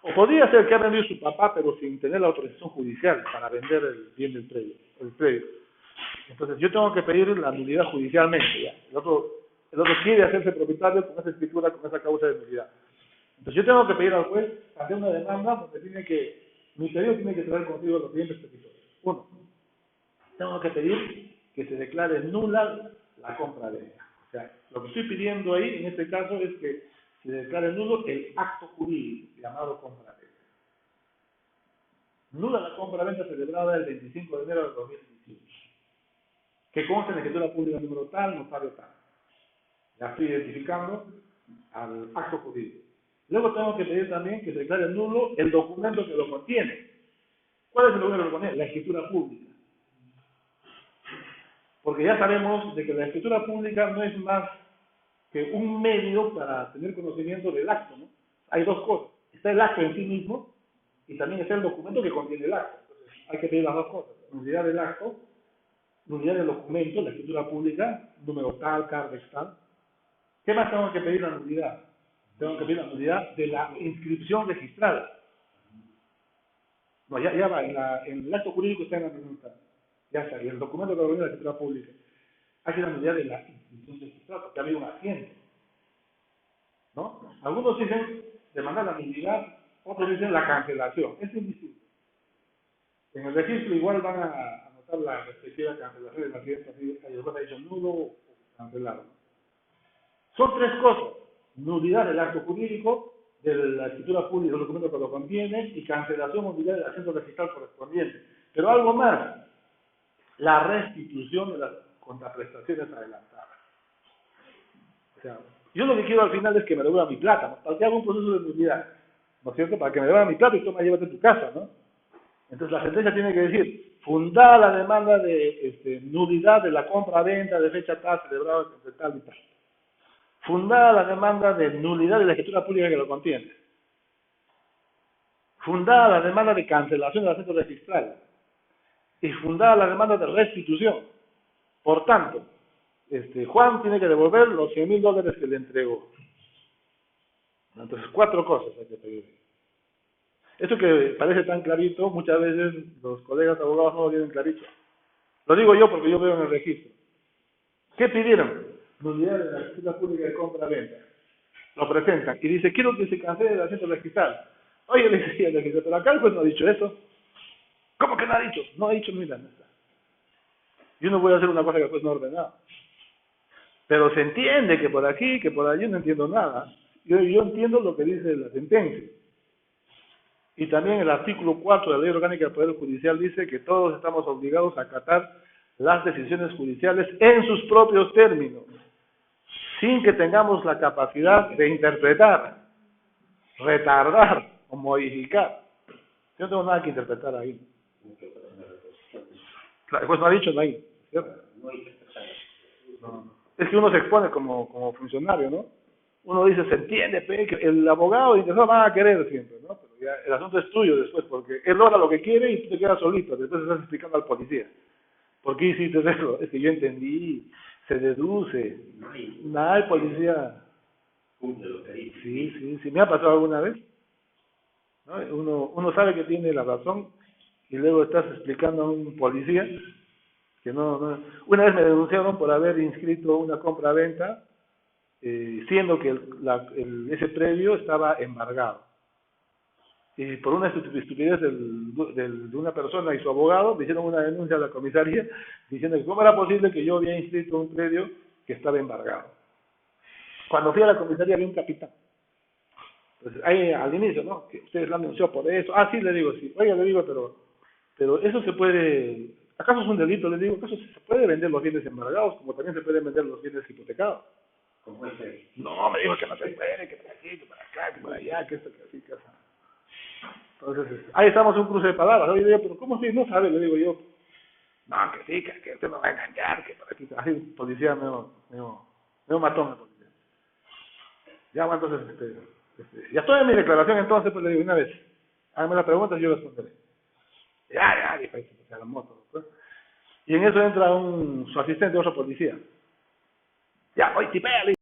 O podría ser que ha vendido su papá, pero sin tener la autorización judicial para vender el bien del predio. Entonces, yo tengo que pedir la nulidad judicialmente, ya. El otro quiere hacerse propietario con esa escritura, con esa causa de nulidad. Entonces, yo tengo que pedir al juez hacer una demanda donde mi pedido tiene que traer consigo los siguientes requisitos. Uno, tengo que pedir que se declare nula la compra-venta. O sea, lo que estoy pidiendo ahí, en este caso, es que se declare nulo el acto jurídico llamado compra-venta. Nula la compra-venta celebrada el 25 de enero de 2018. Que consta en la escritura pública número tal, notario tal. Ya estoy identificando al acto jurídico. Luego tengo que pedir también que se declare nulo el documento que lo contiene. ¿Cuál es el documento que lo contiene? La escritura pública. Porque ya sabemos de que la escritura pública no es más que un medio para tener conocimiento del acto, ¿no? Hay dos cosas. Está el acto en sí mismo y también está el documento que contiene el acto. Entonces, hay que pedir las dos cosas. Nulidad del acto, nulidad del documento, la escritura pública, número tal, cardex tal. ¿Qué más tengo que pedir la nulidad? Tengo que pedir la nulidad de la inscripción registrada. No, ya va, en el acto jurídico está en la pregunta. Ya está, y el documento que organiza la escritura pública. Hay la nulidad de la inscripción registrada, porque ha habido un asiento. ¿No? Algunos dicen demandar la nulidad, otros dicen la cancelación. Es indistinto. En el registro igual van a anotar la respectiva cancelación de la siguiente, así ha dicho nulo o cancelado. Son tres cosas: nulidad del acto jurídico, de la escritura pública, del documento que lo contiene, y cancelación o nulidad del asiento registral correspondiente. Pero algo más, la restitución de las contraprestaciones adelantadas. O sea, yo lo que quiero al final es que me devuelvan mi plata, ¿no? Para que haga un proceso de nulidad, ¿no es cierto? Para que me devuelvan mi plata y toma, llévate a tu casa, ¿no? Entonces la sentencia tiene que decir, fundada la demanda de nulidad de la compra-venta de fecha tal, celebrada entre tal y tal. Fundada la demanda de nulidad de la escritura pública que lo contiene. Fundada la demanda de cancelación del asiento registral. Y fundada la demanda de restitución. Por tanto, Juan tiene que devolver los $100,000 que le entregó. Entonces, cuatro cosas hay que pedir. Esto que parece tan clarito, muchas veces los colegas abogados no lo tienen clarito. Lo digo yo porque yo veo en el registro. ¿Qué pidieron? Nulidad de la escritura pública de compra-venta. Lo presentan y dice, quiero que se cancele el asiento registral. Oye, le decía el registro, pero acá el juez no ha dicho eso. ¿Cómo que no ha dicho? No ha dicho, mira, no está. Yo no voy a hacer una cosa que el juez no ha ordenado. Pero se entiende que por aquí, que por allí no entiendo nada. Yo entiendo lo que dice la sentencia. Y también el artículo 4 de la Ley Orgánica del Poder Judicial dice que todos estamos obligados a acatar las decisiones judiciales en sus propios términos, sin que tengamos la capacidad de interpretar, retardar o modificar. Yo no tengo nada que interpretar ahí. El juez no ha dicho nada ahí, ¿cierto? No. Es que uno se expone como funcionario, ¿no? Uno dice, se entiende, que el abogado y el defensor van a querer siempre, ¿no? Pero ya el asunto es tuyo después, porque él logra lo que quiere y tú te quedas solito, después estás explicando al policía. ¿Por qué hiciste eso? Es que yo entendí, se deduce. Nada, el policía... Sí, me ha pasado alguna vez. ¿No? Uno sabe que tiene la razón y luego estás explicando a un policía que no. Una vez me denunciaron por haber inscrito una compra-venta siendo que ese predio estaba embargado. Y por una estupidez de una persona y su abogado, me hicieron una denuncia a la comisaría diciendo que cómo era posible que yo había inscrito un predio que estaba embargado. Cuando fui a la comisaría había un capitán. Entonces, ahí al inicio, ¿no? Que ustedes lo han denunciado por eso. Ah, sí, le digo, sí. Oiga, le digo, pero eso se puede... ¿Acaso es un delito? Le digo, ¿acaso se puede vender los bienes embargados como también se pueden vender los bienes hipotecados? ¿Cómo es eso? No, me dijo que no se puede, que por aquí, que por acá, que por allá, que esto, que así, que así. Entonces, ahí estamos un cruce de palabras. Oye, digo, pero ¿cómo si no sabe? Le digo yo. No, que sí, que usted me va a engañar, que por aquí, así, policía me mató la policía. Ya, bueno, entonces, ya estoy en mi declaración, entonces, pues le digo, una vez, hágame las preguntas y yo responderé. Ya, dijo, a la moto, ¿no? Y en eso entra su asistente, otro policía. Ya, oye, tipéale.